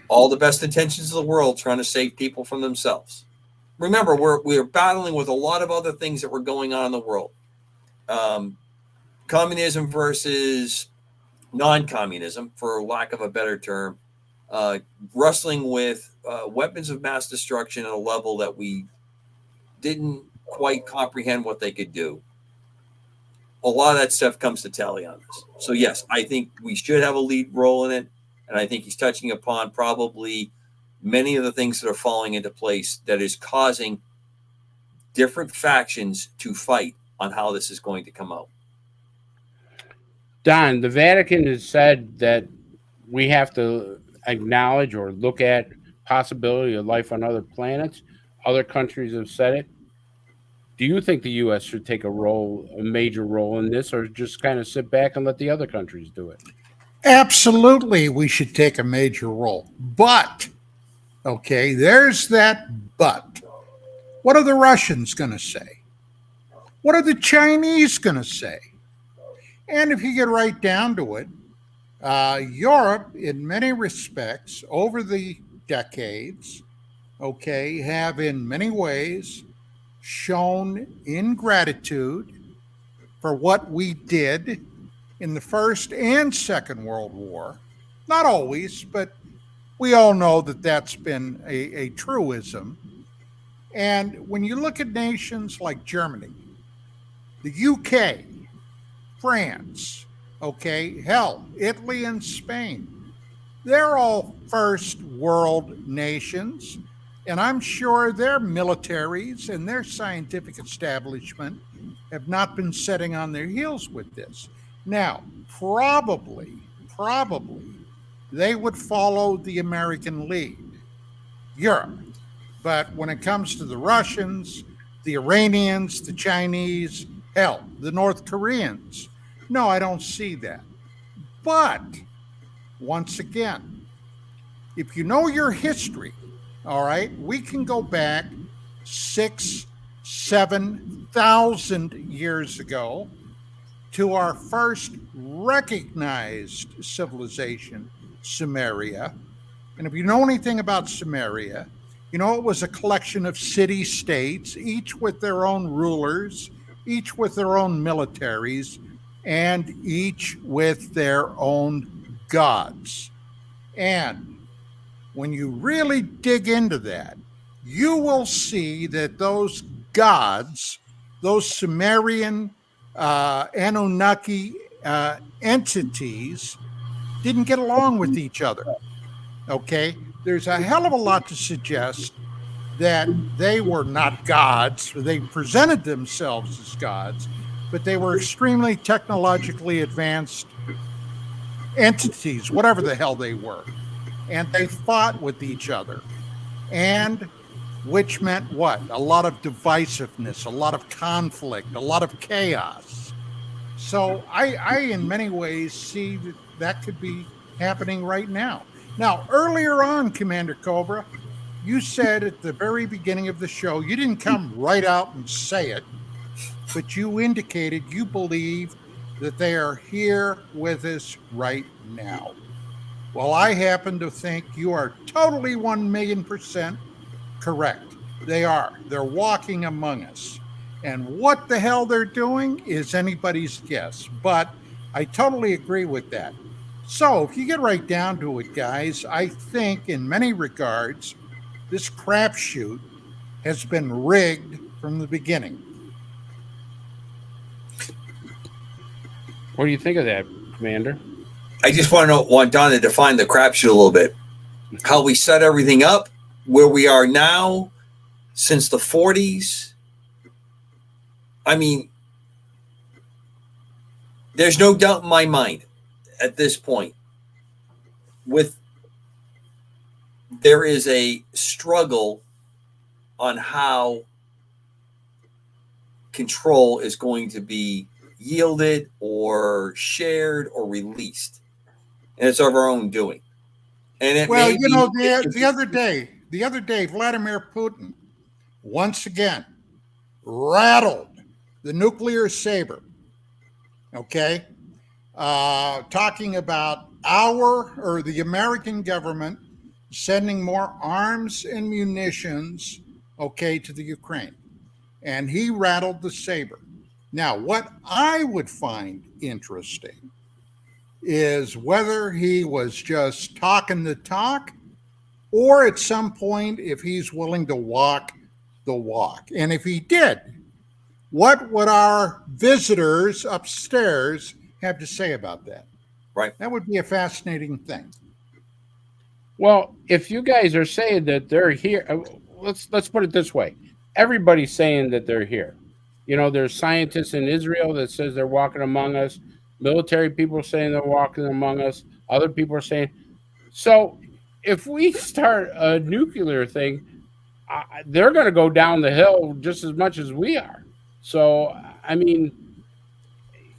all the best intentions of the world trying to save people from themselves. Remember, we're battling with a lot of other things that were going on in the world. Communism versus non-communism, for lack of a better term, wrestling with weapons of mass destruction at a level that we didn't quite comprehend what they could do. A lot of that stuff comes to tally on this. So yes, I think we should have a lead role in it. And I think he's touching upon probably many of the things that are falling into place that is causing different factions to fight on how this is going to come out. Don, the Vatican has said that we have to acknowledge or look at possibility of life on other planets. Other countries have said it. Do you think the U.S. should take a major role in this, or just kind of sit back and let the other countries do it? Absolutely, we should take a major role. But, okay, there's that but. What are the Russians going to say? What are the Chinese going to say? And if you get right down to it, Europe, in many respects, over the decades, okay, have in many ways shown ingratitude for what we did in the First and Second World War. Not always, but we all know that that's been a truism. And when you look at nations like Germany, the UK, France, okay, hell, Italy and Spain, they're all first world nations. And I'm sure their militaries and their scientific establishment have not been sitting on their heels with this. Now, probably, they would follow the American lead, Europe. But when it comes to the Russians, the Iranians, the Chinese, hell, the North Koreans, no, I don't see that. But, once again, if you know your history, all right, we can go back 6 7,000 years ago to our first recognized civilization, Sumeria. And if you know anything about Sumeria, you know it was a collection of city-states, each with their own rulers, each with their own militaries, and each with their own gods. And when you really dig into that, you will see that those gods, those Sumerian Anunnaki entities, didn't get along with each other. Okay? There's a hell of a lot to suggest that they were not gods. They presented themselves as gods, but they were extremely technologically advanced entities, whatever the hell they were. And they fought with each other. And which meant what? A lot of divisiveness, a lot of conflict, a lot of chaos. So I in many ways see that could be happening right now. Now, earlier on, Commander Cobra, you said at the very beginning of the show, you didn't come right out and say it, but you indicated you believe that they are here with us right now. Well, I happen to think you are totally 1,000,000% correct. They are. They're walking among us. And what the hell they're doing is anybody's guess. But I totally agree with that. So if you get right down to it, guys, I think in many regards, this crapshoot has been rigged from the beginning. What do you think of that, Commander? I just want Don to define the crapshoot a little bit. How we set everything up, where we are now, since the 40s. I mean, there's no doubt in my mind at this point there is a struggle on how control is going to be yielded or shared or released. And it's of our own doing. And it well, you know, the other day, Vladimir Putin once again rattled the nuclear saber. Okay, talking about the American government sending more arms and munitions, okay, to the Ukraine, and he rattled the saber. Now, what I would find interesting is whether he was just talking the talk, or at some point, if he's willing to walk the walk. And if he did, what would our visitors upstairs have to say about that? Right. That would be a fascinating thing. Well, if you guys are saying that they're here, let's put it this way. Everybody's saying that they're here. You know, there's scientists in Israel that says they're walking among us. Military people are saying they're walking among us. Other people are saying. So if we start a nuclear thing, they're going to go down the hill just as much as we are. So, I mean,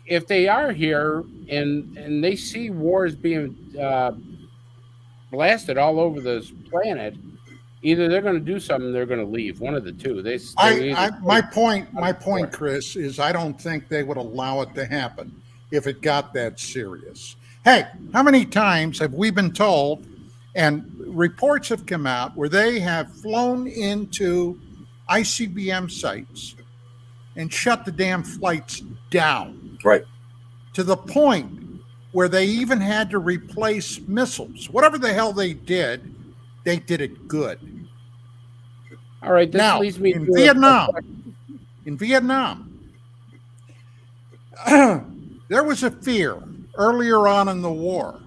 if they are here and they see wars being blasted all over this planet, either they're going to do something, or they're going to leave. One of the two. My point, Chris, is I don't think they would allow it to happen if it got that serious. Hey, how many times have we been told, and reports have come out where they have flown into ICBM sites and shut the damn flights down. Right. To the point where they even had to replace missiles. Whatever the hell they did it good. All right, this now, leads me in to Vietnam, there was a fear earlier on in the war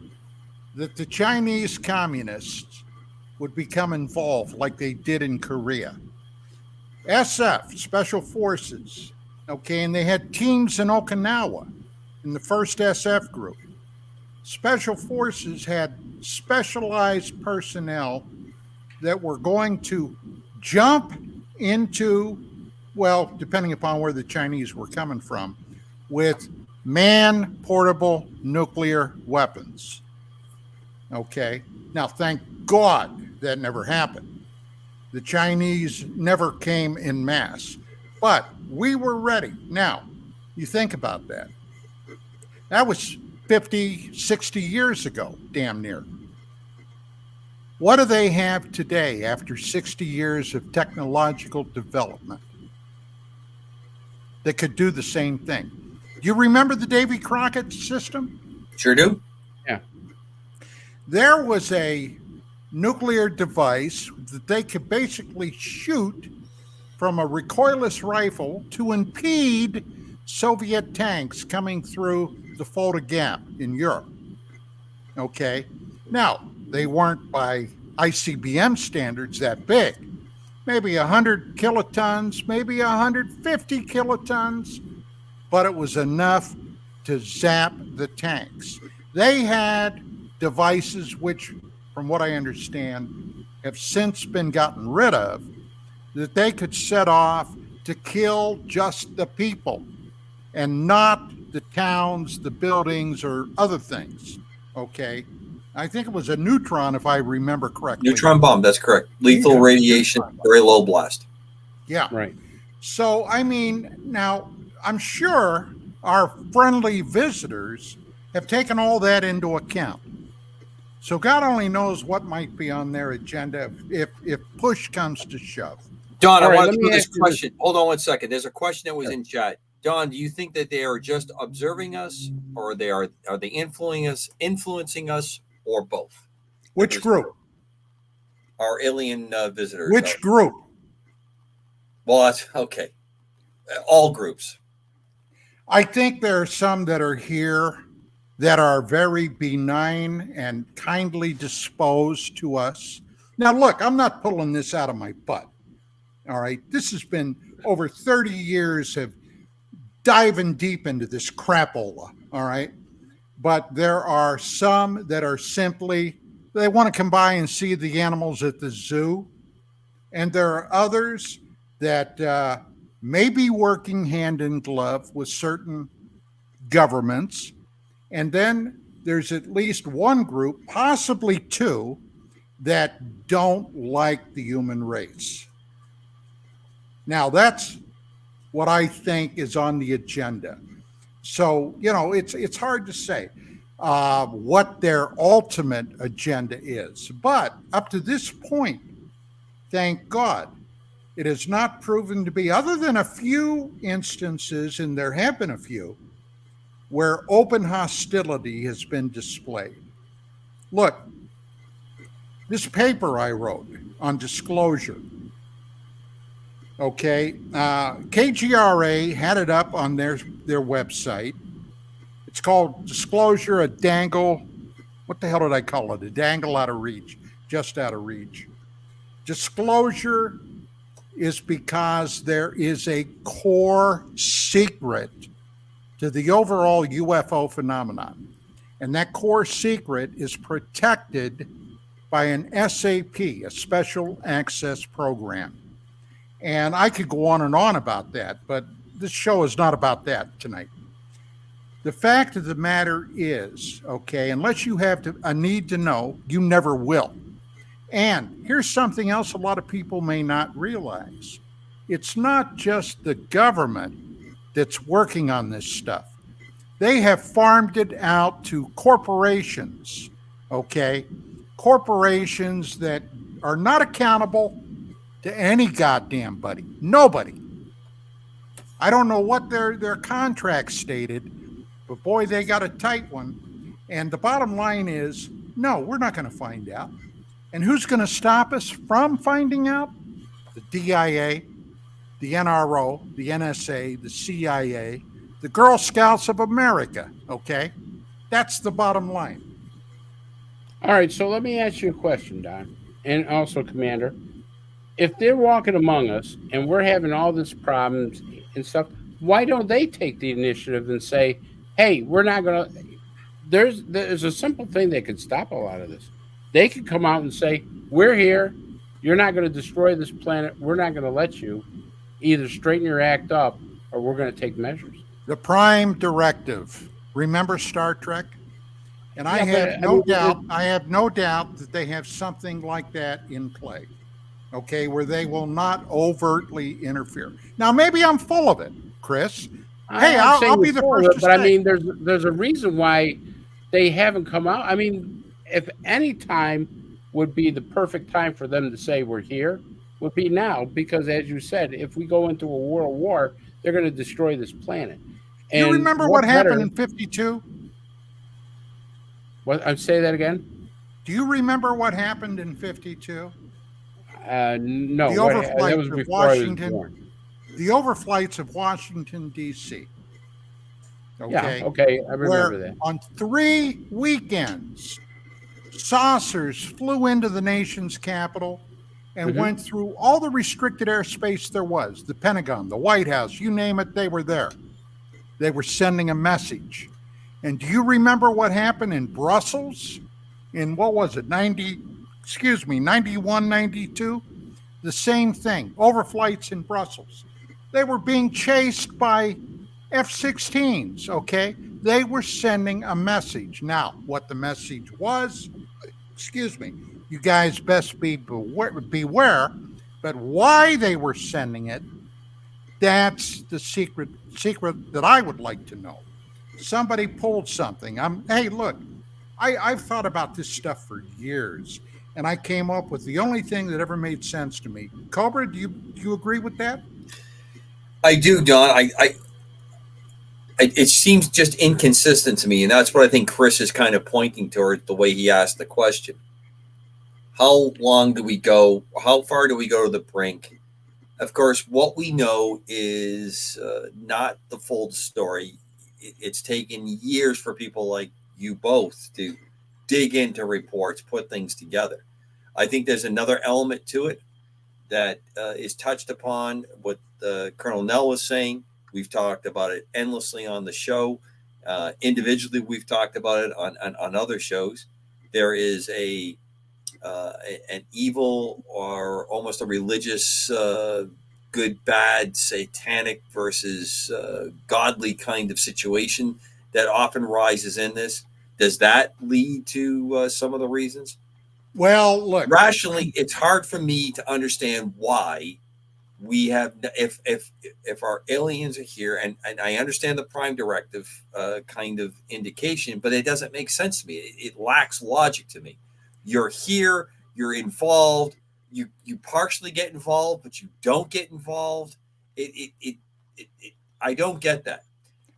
that the Chinese communists would become involved like they did in Korea. SF, Special Forces, okay, and they had teams in Okinawa in the first SF group. Special Forces had specialized personnel that were going to jump into, well, depending upon where the Chinese were coming from, with man-portable nuclear weapons. Okay? Now, thank God that never happened. The Chinese never came in mass. But we were ready. Now, you think about that. That was 50, 60 years ago, damn near. What do they have today after 60 years of technological development that could do the same thing? Do you remember the Davy Crockett system? Sure do. Yeah. There was a nuclear device that they could basically shoot from a recoilless rifle to impede Soviet tanks coming through the Fulda Gap in Europe. Okay. Now, they weren't by ICBM standards that big. Maybe 100 kilotons, maybe 150 kilotons, but it was enough to zap the tanks. They had devices which, from what I understand, have since been gotten rid of, that they could set off to kill just the people and not the towns, the buildings, or other things. Okay. I think it was a neutron, if I remember correctly. Neutron bomb, that's correct. Lethal radiation, very low blast. Yeah. Right. So, I mean, now, I'm sure our friendly visitors have taken all that into account. So God only knows what might be on their agenda if push comes to shove. Don, All I right, want let to me do this ask you question. Hold on one second. There's a question that was in chat. Don, do you think that they are just observing us, or are they influencing us, or both? Which group? Our alien visitors. Which group? Well, that's okay. All groups. I think there are some that are here that are very benign and kindly disposed to us. Now, look, I'm not pulling this out of my butt. All right. This has been over 30 years of diving deep into this crapola. All right. But there are some that are simply, they want to come by and see the animals at the zoo. And there are others that may be working hand in glove with certain governments. And then there's at least one group, possibly two, that don't like the human race. Now, that's what I think is on the agenda. So, you know, it's hard to say what their ultimate agenda is. But up to this point, thank God, it has not proven to be, other than a few instances, and there have been a few, where open hostility has been displayed. Look, this paper I wrote on disclosure, okay, KGRA had it up on their website. It's called Disclosure, a dangle. What the hell did I call it? A dangle out of reach, just out of reach. Disclosure is because there is a core secret to the overall UFO phenomenon. And that core secret is protected by an SAP, a special access program. And I could go on and on about that, but this show is not about that tonight. The fact of the matter is, okay, unless you have a need to know, you never will. And here's something else a lot of people may not realize. It's not just the government that's working on this stuff. They have farmed it out to corporations, okay? Corporations that are not accountable to any goddamn buddy. Nobody. I don't know what their contract stated, but boy, they got a tight one. And the bottom line is, no, we're not going to find out. And who's going to stop us from finding out? The DIA, the NRO, the NSA, the CIA, the Girl Scouts of America, okay? That's the bottom line. All right, so let me ask you a question, Don, and also Commander. If they're walking among us and we're having all these problems and stuff, why don't they take the initiative and say, hey, we're not going to... There's a simple thing that could stop a lot of this. They could come out and say, we're here. You're not going to destroy this planet. We're not going to let you. Either straighten your act up or we're going to take measures. The prime directive. Remember Star Trek? And I have no doubt that they have something like that in play. okay, where they will not overtly interfere. Now, maybe I'm full of it, Chris. Hey, I'm saying I'll be you're the full of first it, to but I say. mean, there's a reason why they haven't come out. I mean, if any time would be the perfect time for them to say we're here, would be now, because as you said, if we go into a world war, they're going to destroy this planet. Do you And remember what what happened better? in 52? What? I say that again. Do you remember what happened in 52? No, The that was overflights of before I was Washington, born. the overflights of Washington, D.C. Yeah, Okay. okay, I remember Where that. on 3 weekends, saucers flew into the nation's capital and went through all the restricted airspace there was. The Pentagon, the White House, you name it, they were there. They were sending a message. And do you remember what happened in Brussels in, what was it, 91, 92? The same thing, overflights in Brussels. They were being chased by F-16s, okay? They were sending a message. Now, what the message was, you guys best beware, but why they were sending it, that's the secret that I would like to know. Somebody pulled something. Hey, look, I've thought about this stuff for years, and I came up with the only thing that ever made sense to me. Cobra, do you agree with that? I do, Don. It seems just inconsistent to me, and that's what I think Chris is kind of pointing toward the way he asked the question. How long do we go? How far do we go to the brink? Of course, what we know is not the full story. It's taken years for people like you both to dig into reports, put things together. I think there's another element to it that is touched upon, what Colonel Nell was saying. We've talked about it endlessly on the show. Individually, we've talked about it on other shows. There is an evil or almost a religious good, bad, satanic versus godly kind of situation that often rises in this. Does that lead to some of the reasons? Well, look, rationally, it's hard for me to understand why we have, if our aliens are here, and I understand the Prime Directive kind of indication, but it doesn't make sense to me. It lacks logic to me. You're here, you're involved, you partially get involved, but you don't get involved. I don't get that.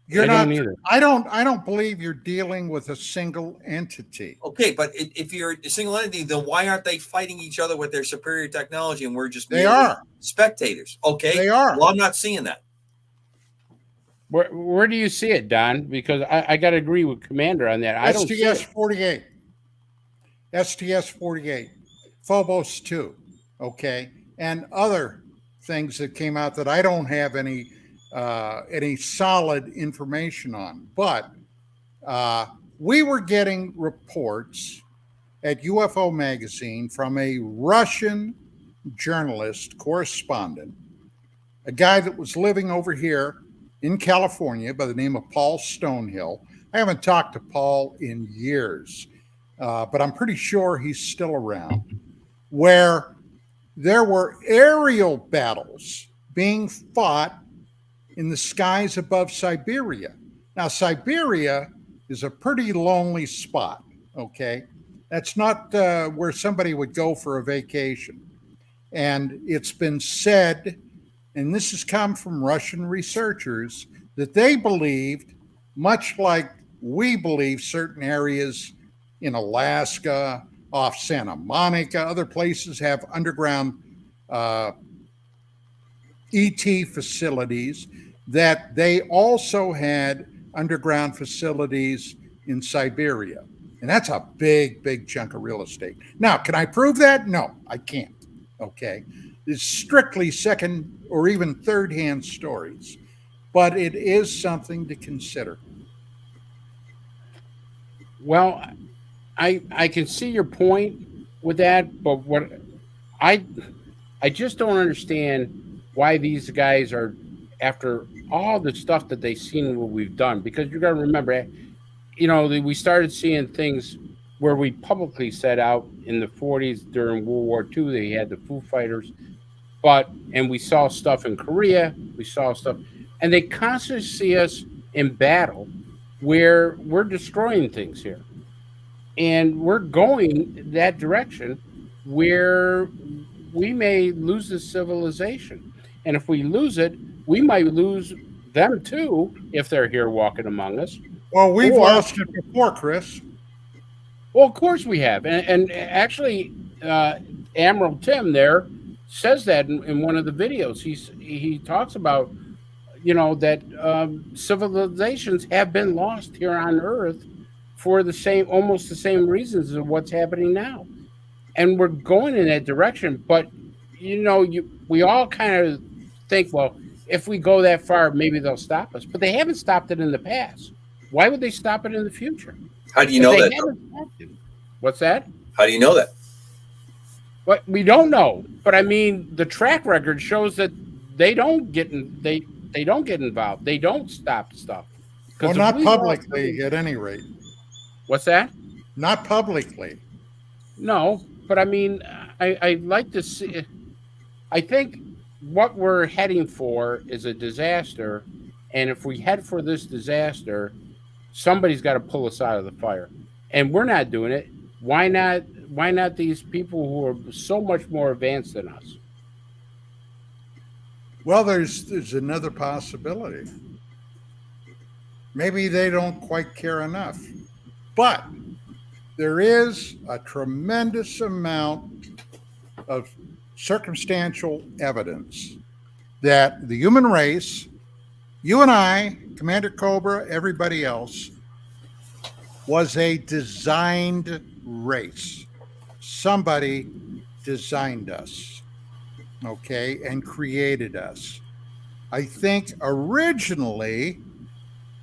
You're I not. don't either. I don't believe you're dealing with a single entity. Okay, but if you're a single entity, then why aren't they fighting each other with their superior technology, and we're just spectators? Okay, they are. Well, I'm not seeing that. Where do you see it, Don? Because I got to agree with Commander on that. I don't see it. STS-48, STS-48, Phobos 2, okay, and other things that came out that I don't have any solid information on. But we were getting reports at UFO Magazine from a Russian journalist, correspondent, a guy that was living over here in California by the name of Paul Stonehill. I haven't talked to Paul in years, but I'm pretty sure he's still around, where there were aerial battles being fought in the skies above Siberia. Now, Siberia is a pretty lonely spot, okay? That's not where somebody would go for a vacation. And it's been said, and this has come from Russian researchers, that they believed, much like we believe certain areas in Alaska, off Santa Monica, other places have underground ET facilities, that they also had underground facilities in Siberia. And that's a big, big chunk of real estate. Now, can I prove that? No, I can't. Okay. It's strictly second or even third-hand stories, but it is something to consider. Well, I can see your point with that, but what I just don't understand why these guys are, after all the stuff that they've seen what we've done, because you got to remember, we started seeing things where we publicly set out in the 40s during World War II. They had the Foo Fighters, and we saw stuff in Korea. We saw stuff, and they constantly see us in battle where we're destroying things here. And we're going that direction where we may lose this civilization. And if we lose it, we might lose them too if they're here walking among us. Well, we've lost it before, Chris. Well, of course we have. And actually, Admiral Tim there says that in one of the videos. He talks about, that civilizations have been lost here on Earth for almost the same reasons of what's happening now. And we're going in that direction. But, we all kind of think, well, if we go that far, maybe they'll stop us. But they haven't stopped it in the past. Why would they stop it in the future? How do you know that? What's that? How do you know that? Well, we don't know. But I mean, the track record shows that they don't get involved. They don't stop stuff. Well, not publicly, at any rate. What's that? Not publicly. No, but I mean, I'd like to see. I think what we're heading for is a disaster, and if we head for this disaster, somebody's got to pull us out of the fire, and we're not doing it. Why not? Why not these people who are so much more advanced than us? Well, there's another possibility. Maybe they don't quite care enough, but there is a tremendous amount of circumstantial evidence that the human race, you and I, Commander Cobra, everybody else, was a designed race. Somebody designed us, okay, and created us. I think originally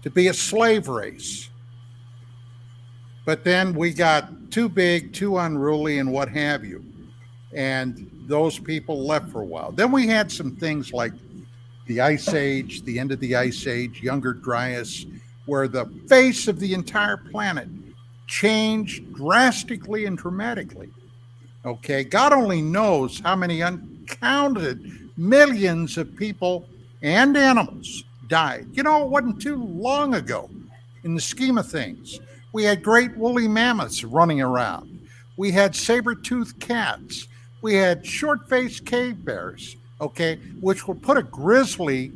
to be a slave race. But then we got too big, too unruly, and what have you. And those people left for a while. Then we had some things like the Ice Age, the end of the Ice Age, Younger Dryas, where the face of the entire planet changed drastically and dramatically. Okay, God only knows how many uncounted millions of people and animals died. It wasn't too long ago in the scheme of things. We had great woolly mammoths running around. We had saber-toothed cats. We had short-faced cave bears, okay, which would put a grizzly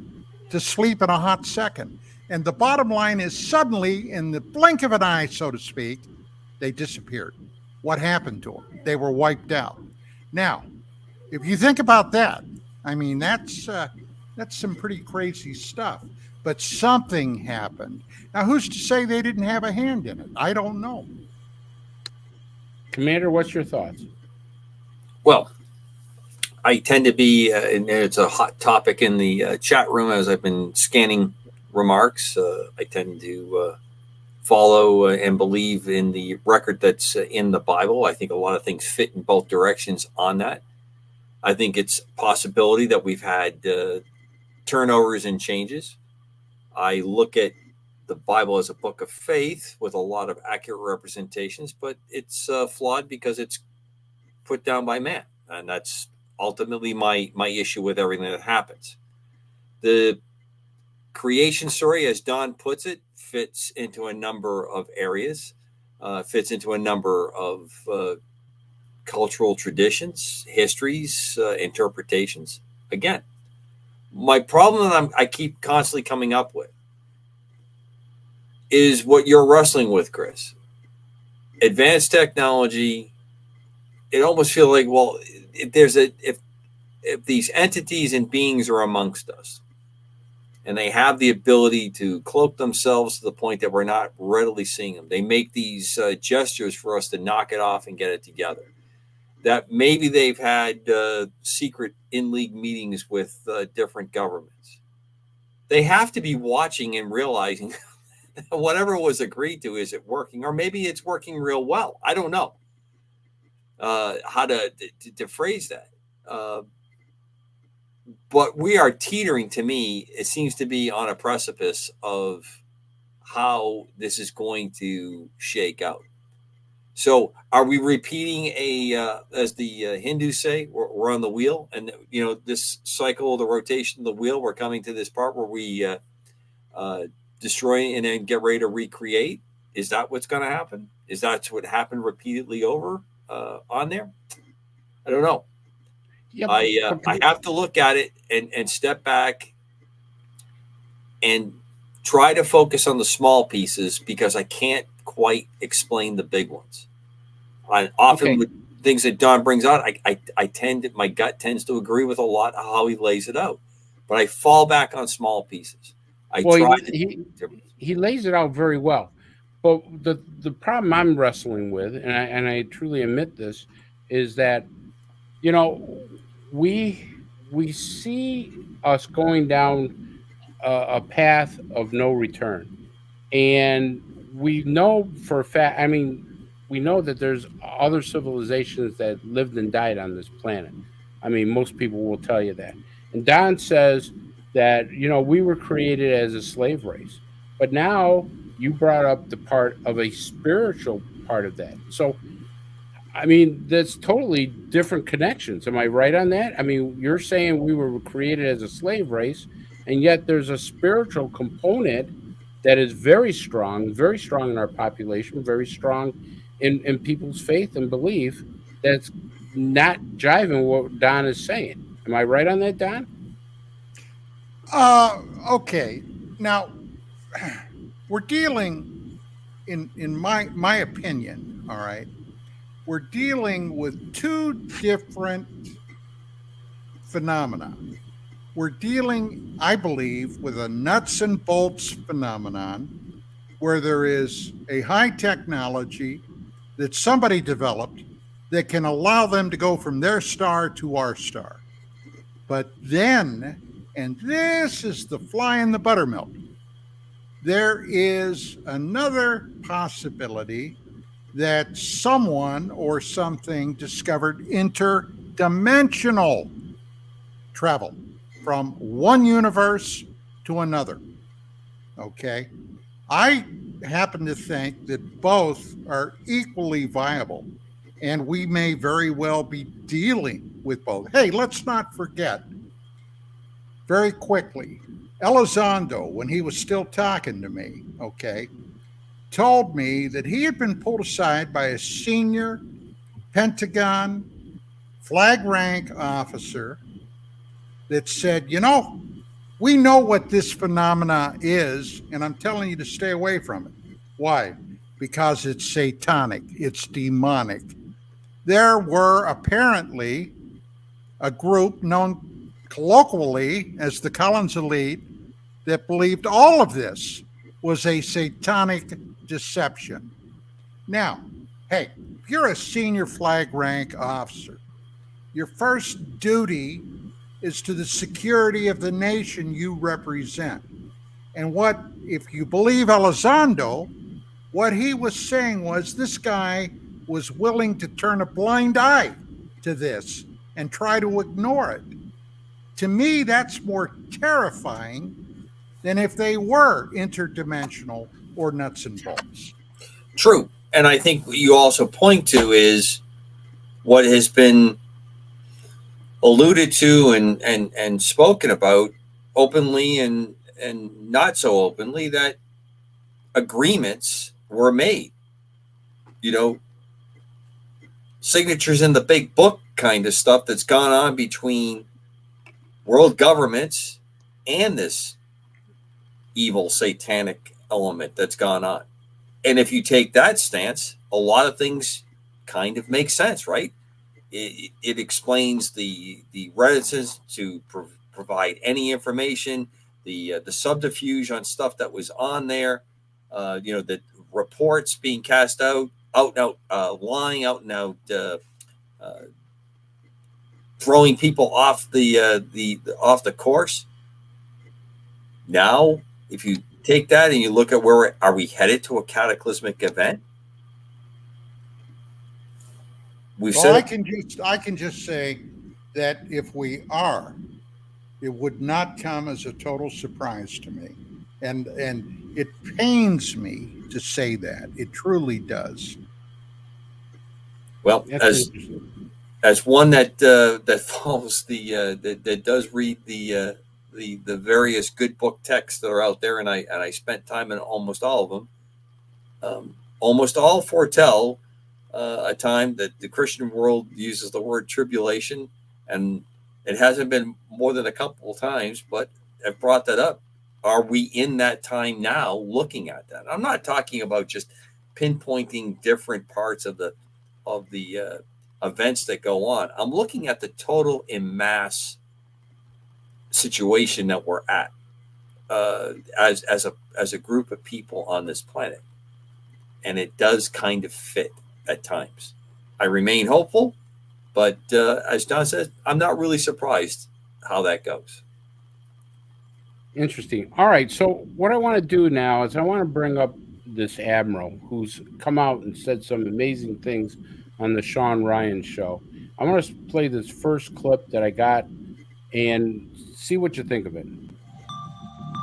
to sleep in a hot second. And the bottom line is suddenly, in the blink of an eye, so to speak, they disappeared. What happened to them? They were wiped out. Now, if you think about that, I mean, that's some pretty crazy stuff. But something happened. Now, who's to say they didn't have a hand in it? I don't know. Commander, what's your thoughts? Well, I tend to be, and it's a hot topic in the chat room as I've been scanning remarks. I tend to follow and believe in the record that's in the Bible. I think a lot of things fit in both directions on that. I think it's a possibility that we've had turnovers and changes. I look at the Bible as a book of faith with a lot of accurate representations, but it's flawed because it's put down by man. And that's ultimately my issue with everything that happens. The creation story, as Don puts it, fits into a number of areas, fits into a number of cultural traditions, histories, interpretations. Again, my problem that I keep constantly coming up with is what you're wrestling with, Chris. Advanced technology. It almost feels like, well, if these entities and beings are amongst us, and they have the ability to cloak themselves to the point that we're not readily seeing them, they make these gestures for us to knock it off and get it together. That maybe they've had secret in-league meetings with different governments. They have to be watching and realizing whatever was agreed to, is it working? Or maybe it's working real well. I don't know how to phrase that. But we are teetering, to me, it seems to be on a precipice of how this is going to shake out. So are we repeating as the Hindus say, we're on the wheel, and this cycle, the rotation of the wheel, we're coming to this part where we destroy and then get ready to recreate? Is that what's going to happen? Is that what happened repeatedly over on there? I don't know. Yep. I have to look at it and step back and try to focus on the small pieces because I can't quite explain the big ones. I often with things that Don brings out, my gut tends to agree with a lot of how he lays it out, but I fall back on small pieces. He lays it out very well, but the problem I'm wrestling with, and I truly admit this, is that we see us going down a path of no return, and we know for a fact. I mean, we know that there's other civilizations that lived and died on this planet. I mean, most people will tell you that. And Don says that, we were created as a slave race. But now you brought up the part of a spiritual part of that. So, I mean, that's totally different connections. Am I right on that? I mean, you're saying we were created as a slave race, and yet there's a spiritual component that is very strong in our population, very strong in people's faith and belief, that's not jiving what Don is saying. Am I right on that, Don? Okay. Now, we're dealing, in my opinion, all right, we're dealing with two different phenomena. We're dealing, I believe, with a nuts and bolts phenomenon where there is a high technology that somebody developed that can allow them to go from their star to our star. But then, and this is the fly in the buttermilk, there is another possibility that someone or something discovered interdimensional travel from one universe to another. Okay? I happen to think that both are equally viable, and we may very well be dealing with both. Hey, let's not forget, very quickly, Elizondo, when he was still talking to me, okay, told me that he had been pulled aside by a senior Pentagon flag rank officer that said, we know what this phenomena is, and I'm telling you to stay away from it. Why? Because it's satanic. It's demonic. There were apparently a group known colloquially as the Collins Elite that believed all of this was a satanic deception. Now, hey, if you're a senior flag rank officer, your first duty is to the security of the nation you represent. And what, if you believe Elizondo, what he was saying was this guy was willing to turn a blind eye to this and try to ignore it. To me, that's more terrifying than if they were interdimensional or nuts and bolts. True. And I think what you also point to is what has been alluded to and spoken about openly and not so openly, that agreements were made, signatures in the big book kind of stuff that's gone on between world governments and this evil satanic element that's gone on. And if you take that stance, a lot of things kind of make sense, right? It explains the reticence to provide any information, the subterfuge on stuff that was on there, the reports being cast out and out, lying out and out, throwing people off the course. Now, if you take that and you look at where are we headed to a cataclysmic event? I can just say that if we are, it would not come as a total surprise to me, and it pains me to say that. It truly does. Well, That's interesting. as one that that follows that does read the various good book texts that are out there, and I spent time in almost all of them. Almost all foretell a time that the Christian world uses the word tribulation, and it hasn't been more than a couple of times, but I've brought that up. Are we in that time now? Looking at that, I'm not talking about just pinpointing different parts of the events that go on. I'm looking at the total en masse situation that we're at as a group of people on this planet, and it does kind of fit at times. I remain hopeful, but as Don said, I'm not really surprised how that goes. Interesting. All right. So what I want to do now is I want to bring up this admiral who's come out and said some amazing things on the Sean Ryan show. I want to play this first clip that I got and see what you think of it.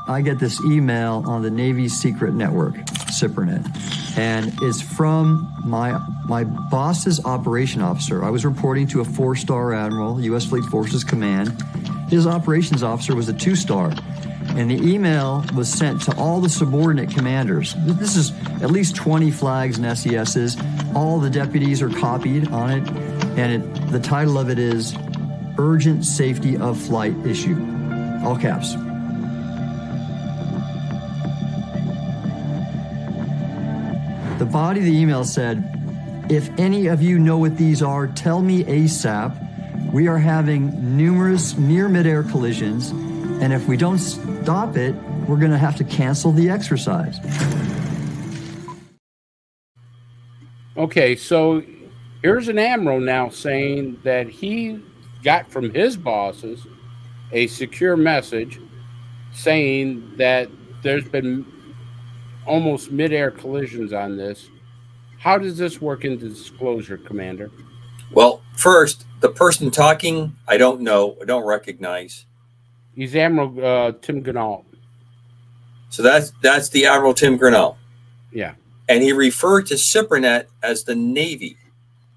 I get this email on the Navy's secret network, SIPRNet, and it's from my boss's operation officer. I was reporting to a 4-star admiral, U.S. Fleet Forces Command. His operations officer was a 2-star. And the email was sent to all the subordinate commanders. This is at least 20 flags and SESs. All the deputies are copied on it. And the title of it is Urgent Safety of Flight Issue. All caps. The body of the email said, if any of you know what these are, tell me ASAP. We are having numerous near midair collisions, and if we don't stop it, we're going to have to cancel the exercise. Okay, so here's an admiral now saying that he got from his bosses a secure message saying that there's been almost mid-air collisions on this. How does this work into disclosure, Commander? Well, first, the person talking, I don't know, I don't recognize. He's Admiral Tim Ganault. So that's the Admiral Tim Ganault. Yeah. And he referred to SIPRNet as the Navy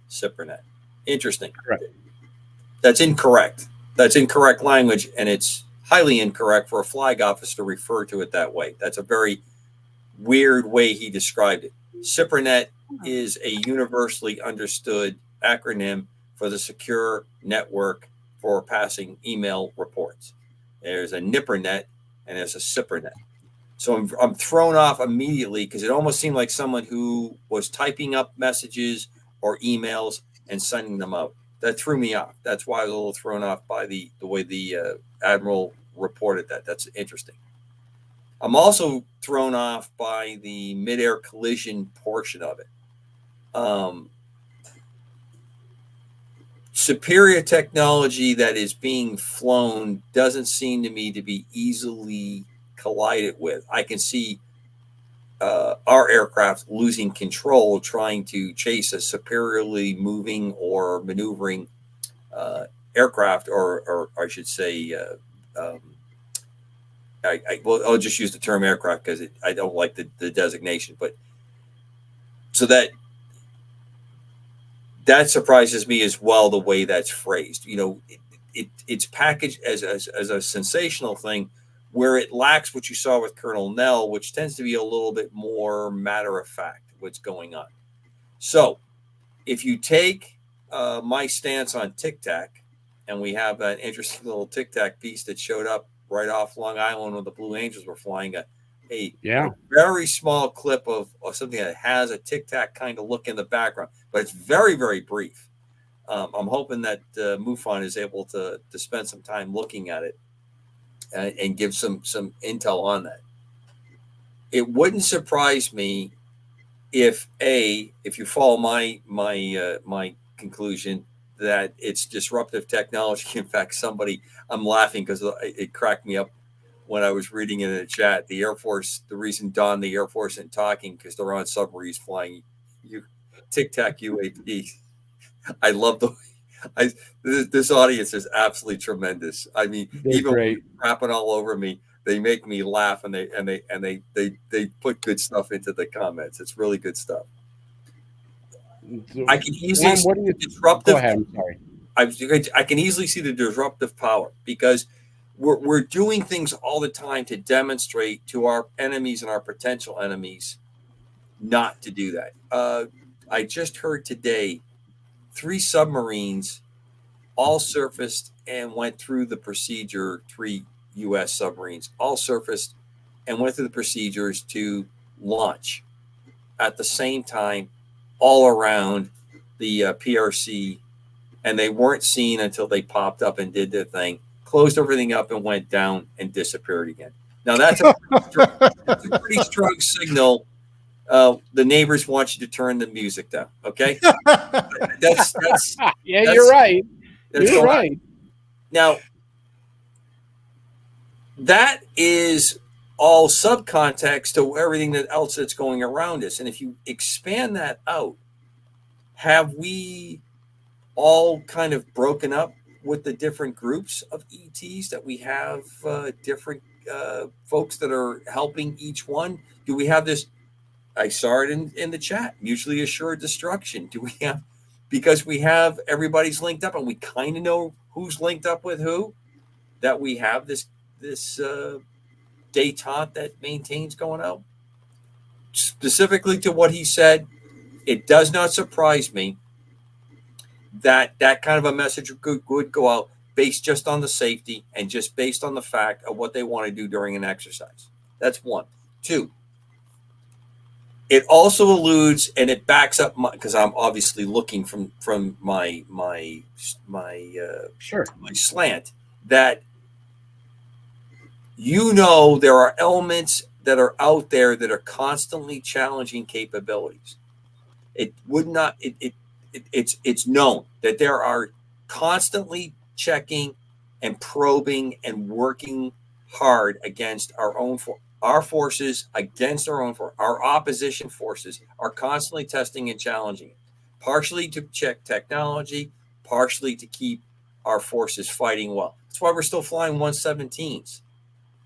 SIPRNet. Interesting. Correct. That's incorrect. That's incorrect language, and it's highly incorrect for a flag officer to refer to it that way. That's a very weird way he described it. SIPRNet is a universally understood acronym for the secure network for passing email reports. There's a NIPRNet and there's a SIPRNet. So I'm thrown off immediately because it almost seemed like someone who was typing up messages or emails and sending them out. That threw me off. That's why I was a little thrown off by the way the Admiral reported that. That's interesting. I'm also thrown off by the mid-air collision portion of it. Superior technology that is being flown doesn't seem to me to be easily collided with. I can see our aircraft losing control trying to chase a superiorly moving or maneuvering aircraft, or I should say, well, I'll just use the term aircraft because I don't like the designation. But so that surprises me as well, the way that's phrased. You know, it's packaged as a sensational thing, where it lacks what you saw with Colonel Nell, which tends to be a little bit more matter of fact what's going on. So if you take my stance on Tic Tac, and we have an interesting little Tic Tac piece that showed up right off Long Island when the Blue Angels were flying, a very small clip of something that has a Tic Tac kind of look in the background, but it's very, very brief. I'm hoping that MUFON is able to spend some time looking at it and give some intel on that. It wouldn't surprise me if you follow my conclusion that it's disruptive technology. In fact, I'm laughing because it cracked me up when I was reading it in the chat. The Air Force, the reason the Air Force isn't talking because they're on submarines flying Tic Tac UAP. I love this audience is absolutely tremendous. I mean, they're even great. Crapping all over me, they make me laugh, and they put good stuff into the comments. It's really good stuff. I can easily What do you disruptive. Go ahead. I'm sorry. I can easily see the disruptive power because we're doing things all the time to demonstrate to our enemies and our potential enemies not to do that. I just heard today 3 submarines all surfaced and went through the procedure. 3 U.S. submarines all surfaced and went through the procedures to launch at the same time all around the PRC, and they weren't seen until they popped up and did their thing, closed everything up and went down and disappeared again. Now that's a pretty strong signal. The neighbors want you to turn the music down. Okay. that's You're right. You're right. On. Now that is all subcontext to everything else that's going around us. And if you expand that out, have we all kind of broken up with the different groups of ETs that we have, different folks that are helping each one? Do we have this? I saw it in the chat, mutually assured destruction. Do we have, because we have everybody's linked up and we kind of know who's linked up with who, that we have this detente that maintains going out? Specifically to what he said, it does not surprise me that kind of a message would go out based just on the safety and just based on the fact of what they want to do during an exercise. That's 1. 2, it also alludes and it backs up because I'm obviously looking from my slant that there are elements that are out there that are constantly challenging capabilities. It's known that there are constantly checking and probing and working hard against our forces, against our opposition forces are constantly testing and challenging it, partially to check technology, partially to keep our forces fighting well. That's why we're still flying 117s.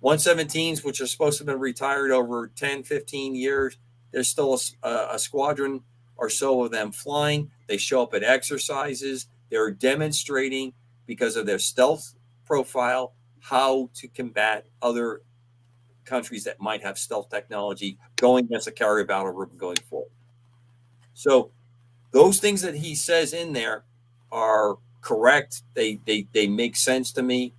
117s, which are supposed to have been retired over 10, 15 years. There's still a squadron or so of them flying. They show up at exercises. They're demonstrating, because of their stealth profile, how to combat other countries that might have stealth technology going against a carrier battle group going forward. So those things that he says in there are correct. They make sense to me.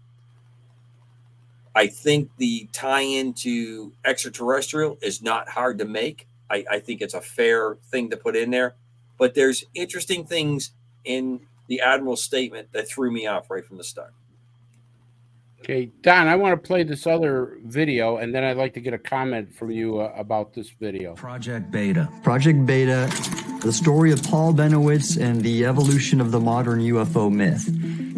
I think the tie-in to extraterrestrial is not hard to make. I think it's a fair thing to put in there. But there's interesting things in the Admiral's statement that threw me off right from the start. Okay, Don, I want to play this other video, and then I'd like to get a comment from you about this video. Project Beta. Project Beta, the story of Paul Benowitz and the evolution of the modern UFO myth.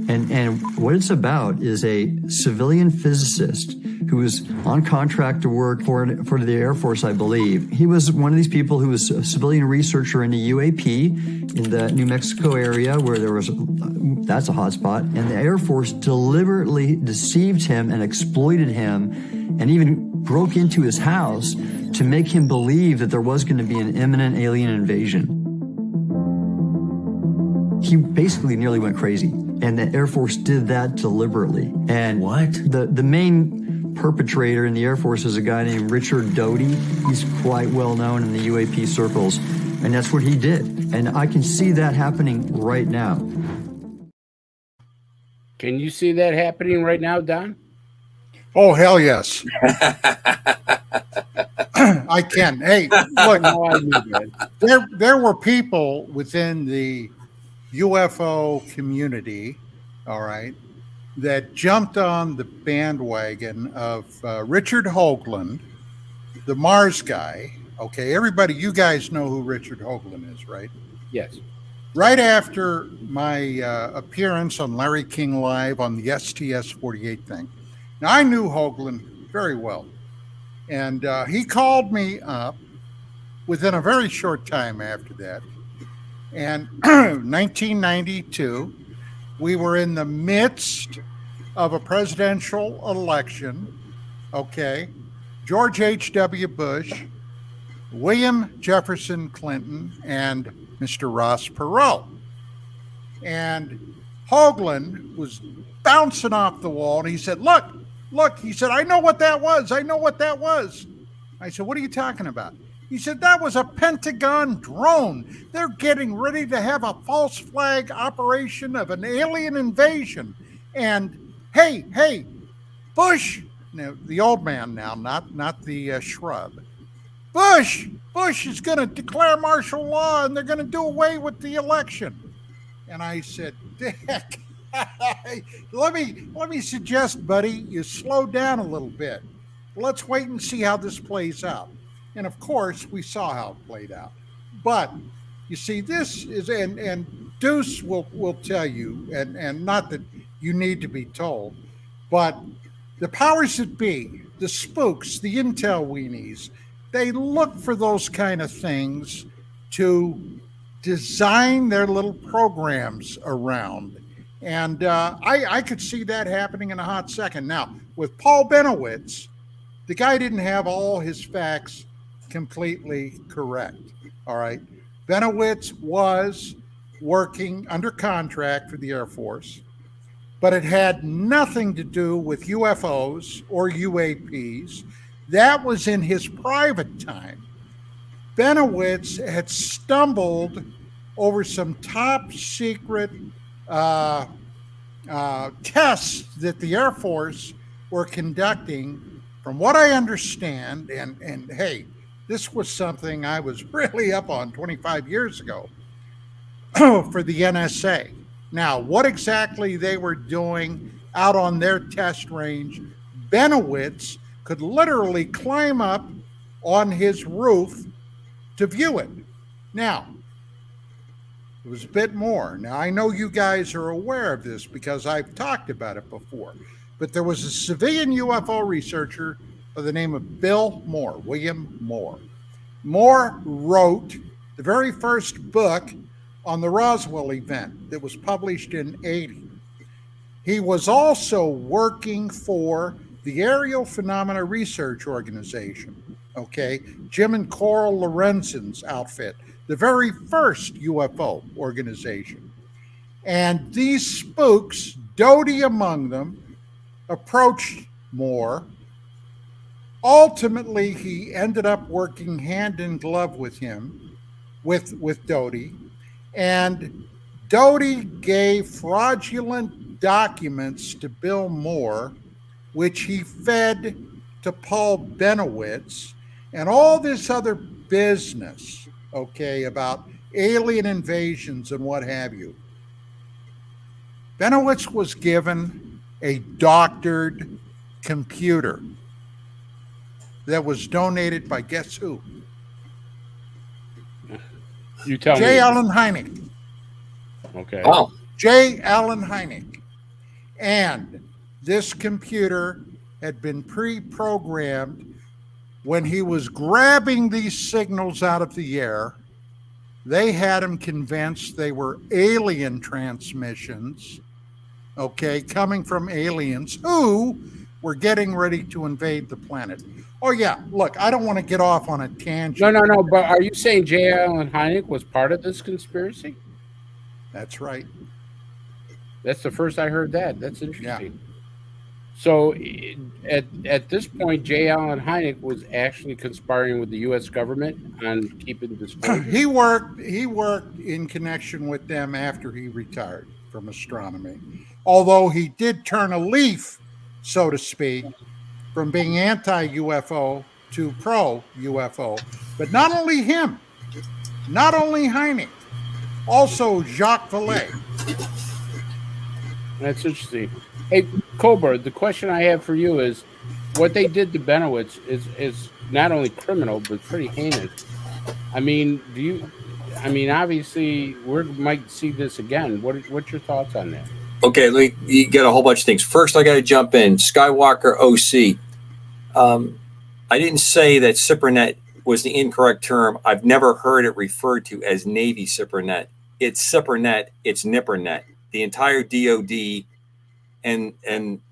And what it's about is a civilian physicist who was on contract to work for the Air Force, I believe. He was one of these people who was a civilian researcher in the UAP in the New Mexico area where there was, that's a hot spot. And the Air Force deliberately deceived him and exploited him and even broke into his house to make him believe that there was going to be an imminent alien invasion. He basically nearly went crazy. And the Air Force did that deliberately. And what? The main perpetrator in the Air Force is a guy named Richard Doty. He's quite well known in the UAP circles. And that's what he did. And I can see that happening right now. Can you see that happening right now, Don? Oh, hell yes. I can. Hey, look, there were people within the UFO community, all right, that jumped on the bandwagon of Richard Hoagland, the Mars guy. Okay, everybody, you guys know who Richard Hoagland is, right? Yes. Right after my appearance on Larry King Live on the STS-48 thing. Now, I knew Hoagland very well. And he called me up within a very short time after that. And 1992, we were in the midst of a presidential election. Okay. George H.W. Bush William Jefferson Clinton and Mr. Ross Perot. And Hoagland was bouncing off the wall, and he said, look, he said, I know what that was. I said, what are you talking about? He said, that was a Pentagon drone. They're getting ready to have a false flag operation of an alien invasion. And hey, Bush, now, the old man now, not the shrub. Bush is going to declare martial law, and they're going to do away with the election. And I said, Dick, let me suggest, buddy, you slow down a little bit. Let's wait and see how this plays out. And of course, we saw how it played out. But you see, this is, and Deuce will tell you, and not that you need to be told, but the powers that be, the spooks, the intel weenies, they look for those kind of things to design their little programs around. And I could see that happening in a hot second. Now, with Paul Benowitz, the guy didn't have all his facts completely correct. All right. Benowitz was working under contract for the Air Force, but it had nothing to do with UFOs or UAPs. That was in his private time. Benowitz had stumbled over some top secret tests that the Air Force were conducting, from what I understand, and hey, this was something I was really up on 25 years ago for the NSA. Now, what exactly they were doing out on their test range, Benowitz could literally climb up on his roof to view it. Now, it was a bit more. Now, I know you guys are aware of this because I've talked about it before, but there was a civilian UFO researcher by the name of Bill Moore, William Moore. Moore wrote the very first book on the Roswell event that was published in 80. He was also working for the Aerial Phenomena Research Organization, okay, Jim and Coral Lorenzen's outfit, the very first UFO organization. And these spooks, Doty among them, approached Moore. Ultimately, he ended up working hand in glove with him, with Doty, and Doty gave fraudulent documents to Bill Moore, which he fed to Paul Benowitz, and all this other business, okay, about alien invasions and what have you. Benowitz was given a doctored computer that was donated by guess who? You tell me. J. Allen Hynek. Okay. Oh, J. Allen Hynek. And this computer had been pre-programmed. When he was grabbing these signals out of the air, they had him convinced they were alien transmissions, okay, coming from aliens who were getting ready to invade the planet. Oh, yeah, look, I don't want to get off on a tangent. No, but are you saying J. Allen Hynek was part of this conspiracy? That's right. That's the first I heard that. That's interesting. Yeah. So at this point, J. Allen Hynek was actually conspiring with the U.S. government on keeping disclosure. He worked in connection with them after he retired from astronomy, although he did turn a leaf, so to speak, from being anti-UFO to pro-UFO. But not only him, not only Hynek, also Jacques Vallée. That's interesting. Hey, Cobra, the question I have for you is, what they did to Benowitz is not only criminal, but pretty heinous. I mean, obviously, we might see this again. What's your thoughts on that? okay. You get a whole bunch of things. First, I got to jump in. Skywalker OC. I didn't say that SIPRNet was the incorrect term. I've never heard it referred to as Navy SIPRNet. It's SIPRNet. It's NIPRNet. The entire DoD and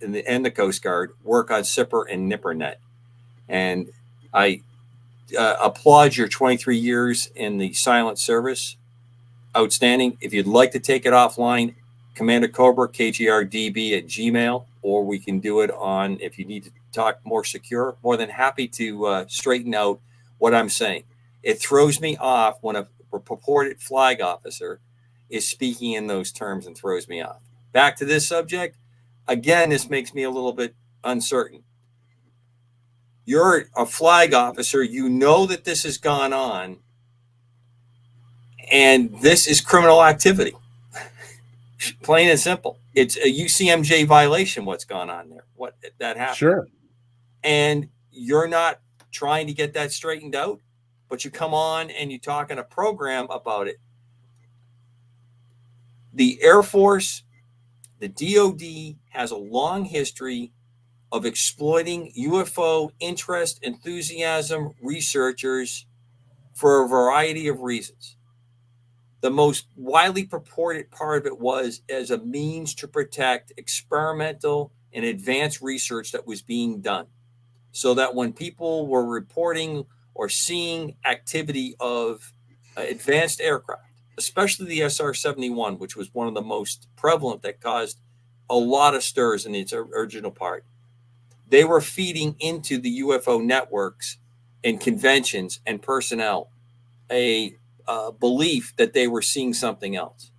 the Coast Guard work on SIPR and NIPRNet. And applaud your 23 years in the silent service. Outstanding. If you'd like to take it offline, Commander Cobra, KGRDB at Gmail, or we can do it on, if you need to talk more secure, more than happy to straighten out what I'm saying. It throws me off when a purported flag officer is speaking in those terms and throws me off. Back to this subject. Again, this makes me a little bit uncertain. You're a flag officer. You know that this has gone on, and this is criminal activity. Plain and simple. It's a UCMJ violation what's gone on there. What that happened. Sure. And you're not trying to get that straightened out, but you come on and you talk in a program about it. The Air Force, the DOD has a long history of exploiting UFO interest, enthusiasm, researchers for a variety of reasons. The most widely purported part of it was as a means to protect experimental and advanced research that was being done, so that when people were reporting or seeing activity of advanced aircraft, especially the SR-71, which was one of the most prevalent that caused a lot of stirs in its original part, they were feeding into the UFO networks and conventions and personnel a belief that they were seeing something else.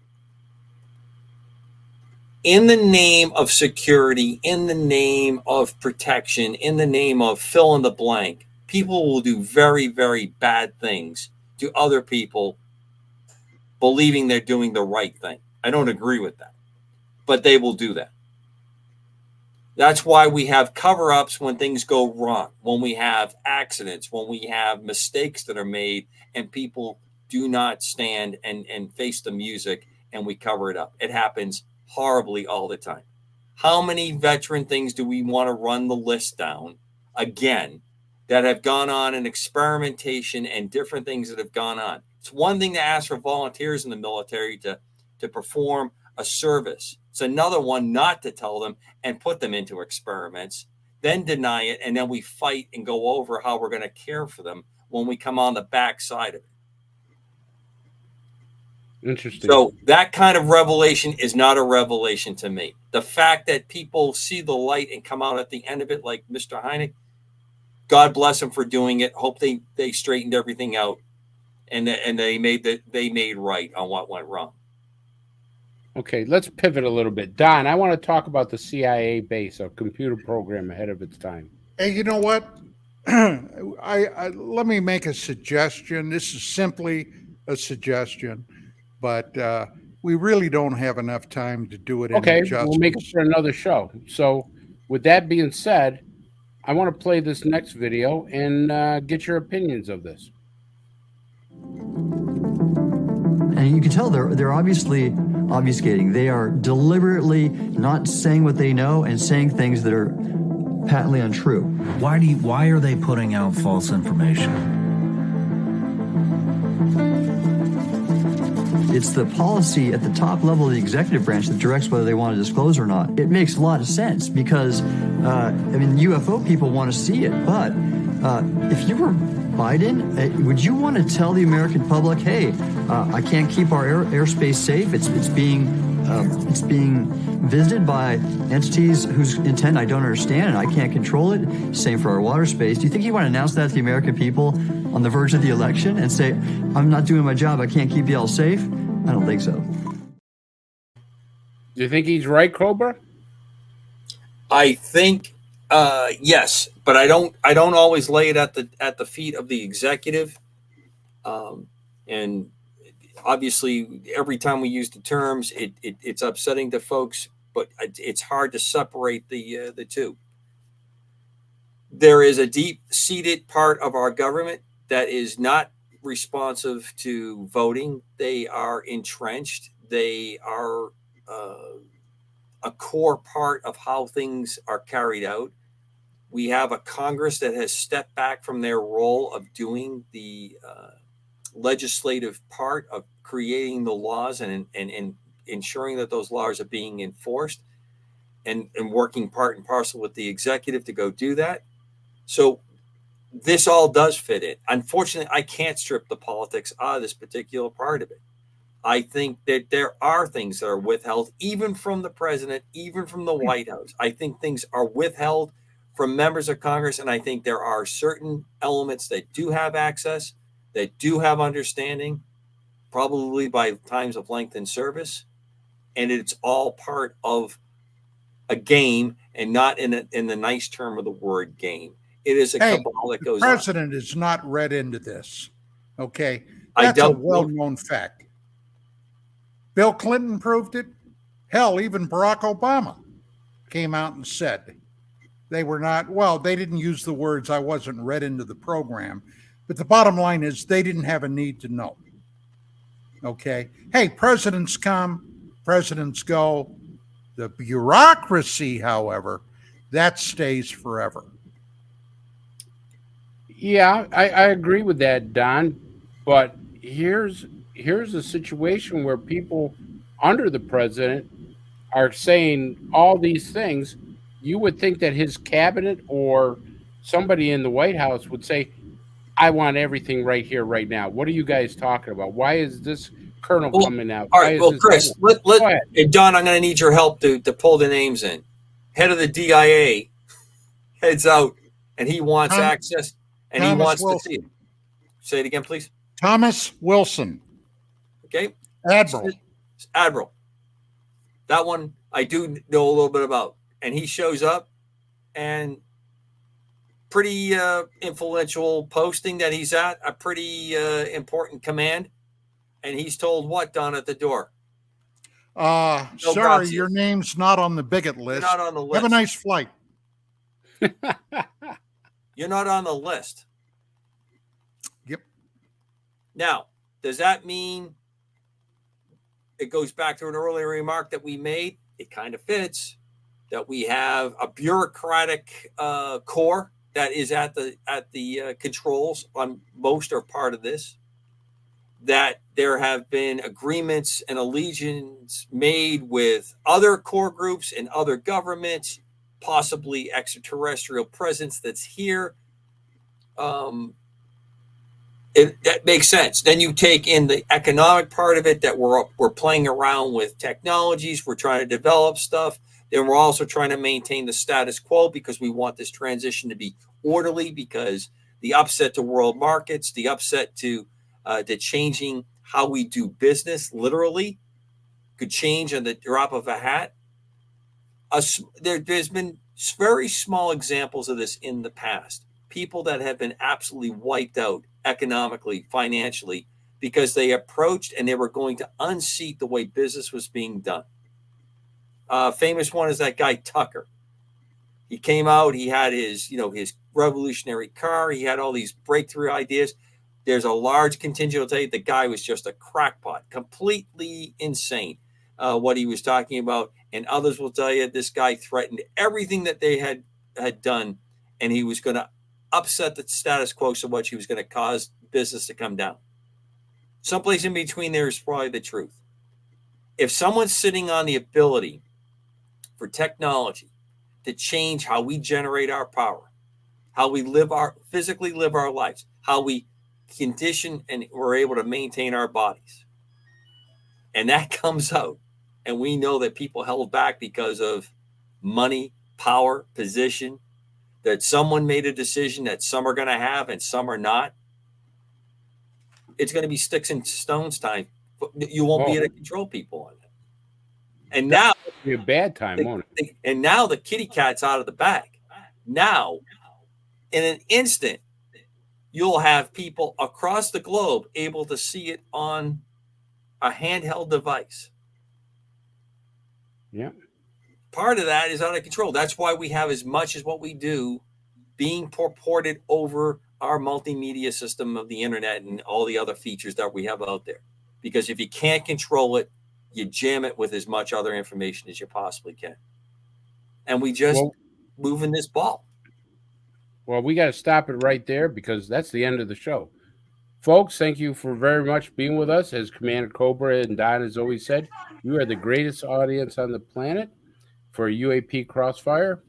In the name of security, in the name of protection, in the name of fill in the blank, people will do very, very bad things to other people believing they're doing the right thing. I don't agree with that, but they will do that. That's why we have cover-ups when things go wrong, when we have accidents, when we have mistakes that are made and people do not stand and face the music and we cover it up. It happens horribly all the time. How many veteran things do we want to run the list down again that have gone on in experimentation and different things that have gone on? It's one thing to ask for volunteers in the military to perform a service. It's another one not to tell them and put them into experiments, then deny it, and then we fight and go over how we're going to care for them when we come on the backside of it. Interesting. So that kind of revelation is not a revelation to me. The fact that people see the light and come out at the end of it, like Mr. Hynek, God bless them for doing it. Hope they straightened everything out and they made right on what went wrong. Okay, let's pivot a little bit. Don, I want to talk about the CIA base, a computer program ahead of its time. Hey, you know what? I let me make a suggestion. This is simply a suggestion, but we really don't have enough time to do it. Okay, we'll make it for another show. So, with that being said, I want to play this next video and get your opinions of this. And you can tell they're obviously obfuscating. They are deliberately not saying what they know and saying things that are patently untrue. Why are they putting out false information? It's the policy at the top level of the executive branch that directs whether they want to disclose or not. It makes a lot of sense because, UFO people want to see it. But if you were Biden, would you want to tell the American public, hey, I can't keep our airspace safe. It's being visited by entities whose intent I don't understand and I can't control it. Same for our water space. Do you think you want to announce that to the American people on the verge of the election and say, I'm not doing my job, I can't keep y'all safe? I don't think so. Do you think he's right, Cobra? I think yes, but I don't always lay it at the feet of the executive. And obviously, every time we use the terms, it's upsetting to folks, but it's hard to separate the two. There is a deep-seated part of our government that is not responsive to voting. They are entrenched. They are a core part of how things are carried out. We have a Congress that has stepped back from their role of doing the legislative part of creating the laws and ensuring that those laws are being enforced and working part and parcel with the executive to go do that. So this all does fit in. Unfortunately, I can't strip the politics out of this particular part of it. I think that there are things that are withheld, even from the president, even from the White House. I think things are withheld from members of Congress, and I think there are certain elements that do have access, that do have understanding, probably by times of length in service, and it's all part of a game, and not in the nice term of the word game. It is a cabal that goes on. The president is not read into this. Okay, that's a well-known fact. Bill Clinton proved it. Hell, even Barack Obama came out and said they were not, well, they didn't use the words, I wasn't read into the program. But the bottom line is they didn't have a need to know. Okay. Hey, presidents come, presidents go. The bureaucracy, however, that stays forever. Yeah, I agree with that, Don. But here's a situation where people under the president are saying all these things. You would think that his cabinet or somebody in the White House would say, I want everything right here, right now. What are you guys talking about? Why is this colonel coming out? All right, well, Chris, Don, I'm going to need your help to pull the names in. Head of the DIA heads out, and he wants access, and he wants to see it. Say it again, please. Thomas Wilson. Okay. Admiral. That one I do know a little bit about. And he shows up, and pretty influential posting that he's at, a pretty important command. And he's told what, Don, at the door? Sorry, your name's not on the bigot list. You're not on the list. Have a nice flight. You're not on the list. Yep. Now, does that mean it goes back to an earlier remark that we made? It kind of fits. That we have a bureaucratic core that is at the controls on most or part of this. That there have been agreements and allegiance made with other core groups and other governments, possibly extraterrestrial presence that's here. That makes sense. Then you take in the economic part of it, that we're playing around with technologies, we're trying to develop stuff. Then we're also trying to maintain the status quo because we want this transition to be orderly, because the upset to world markets, the upset to changing how we do business literally could change on the drop of a hat. There's been very small examples of this in the past. People that have been absolutely wiped out economically, financially, because they approached and they were going to unseat the way business was being done. Famous one is that guy Tucker. He came out, he had his revolutionary car, he had all these breakthrough ideas. There's a large contingent will tell you the guy was just a crackpot, completely insane, what he was talking about. And others will tell you this guy threatened everything that they had done, and he was going to upset the status quo so much he was going to cause business to come down. Someplace in between there is probably the truth. If someone's sitting on the ability for technology to change how we generate our power, how we physically live our lives, how we condition and we're able to maintain our bodies, and that comes out, and we know that people held back because of money, power, position, that someone made a decision that some are going to have and some are not, it's going to be sticks and stones time. You won't be able to control people on it. And now it'll be a bad time, won't it? And now the kitty cat's out of the bag. Now, in an instant, you'll have people across the globe able to see it on a handheld device. Yeah. Part of that is out of control. That's why we have as much as what we do being purported over our multimedia system of the internet and all the other features that we have out there. Because if you can't control it, you jam it with as much other information as you possibly can. And we just moving this ball. Well, we got to stop it right there because that's the end of the show. Folks, thank you for very much being with us. As Commander Cobra and Don has always said, you are the greatest audience on the planet. For UAP Crossfire,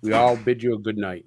we all bid you a good night.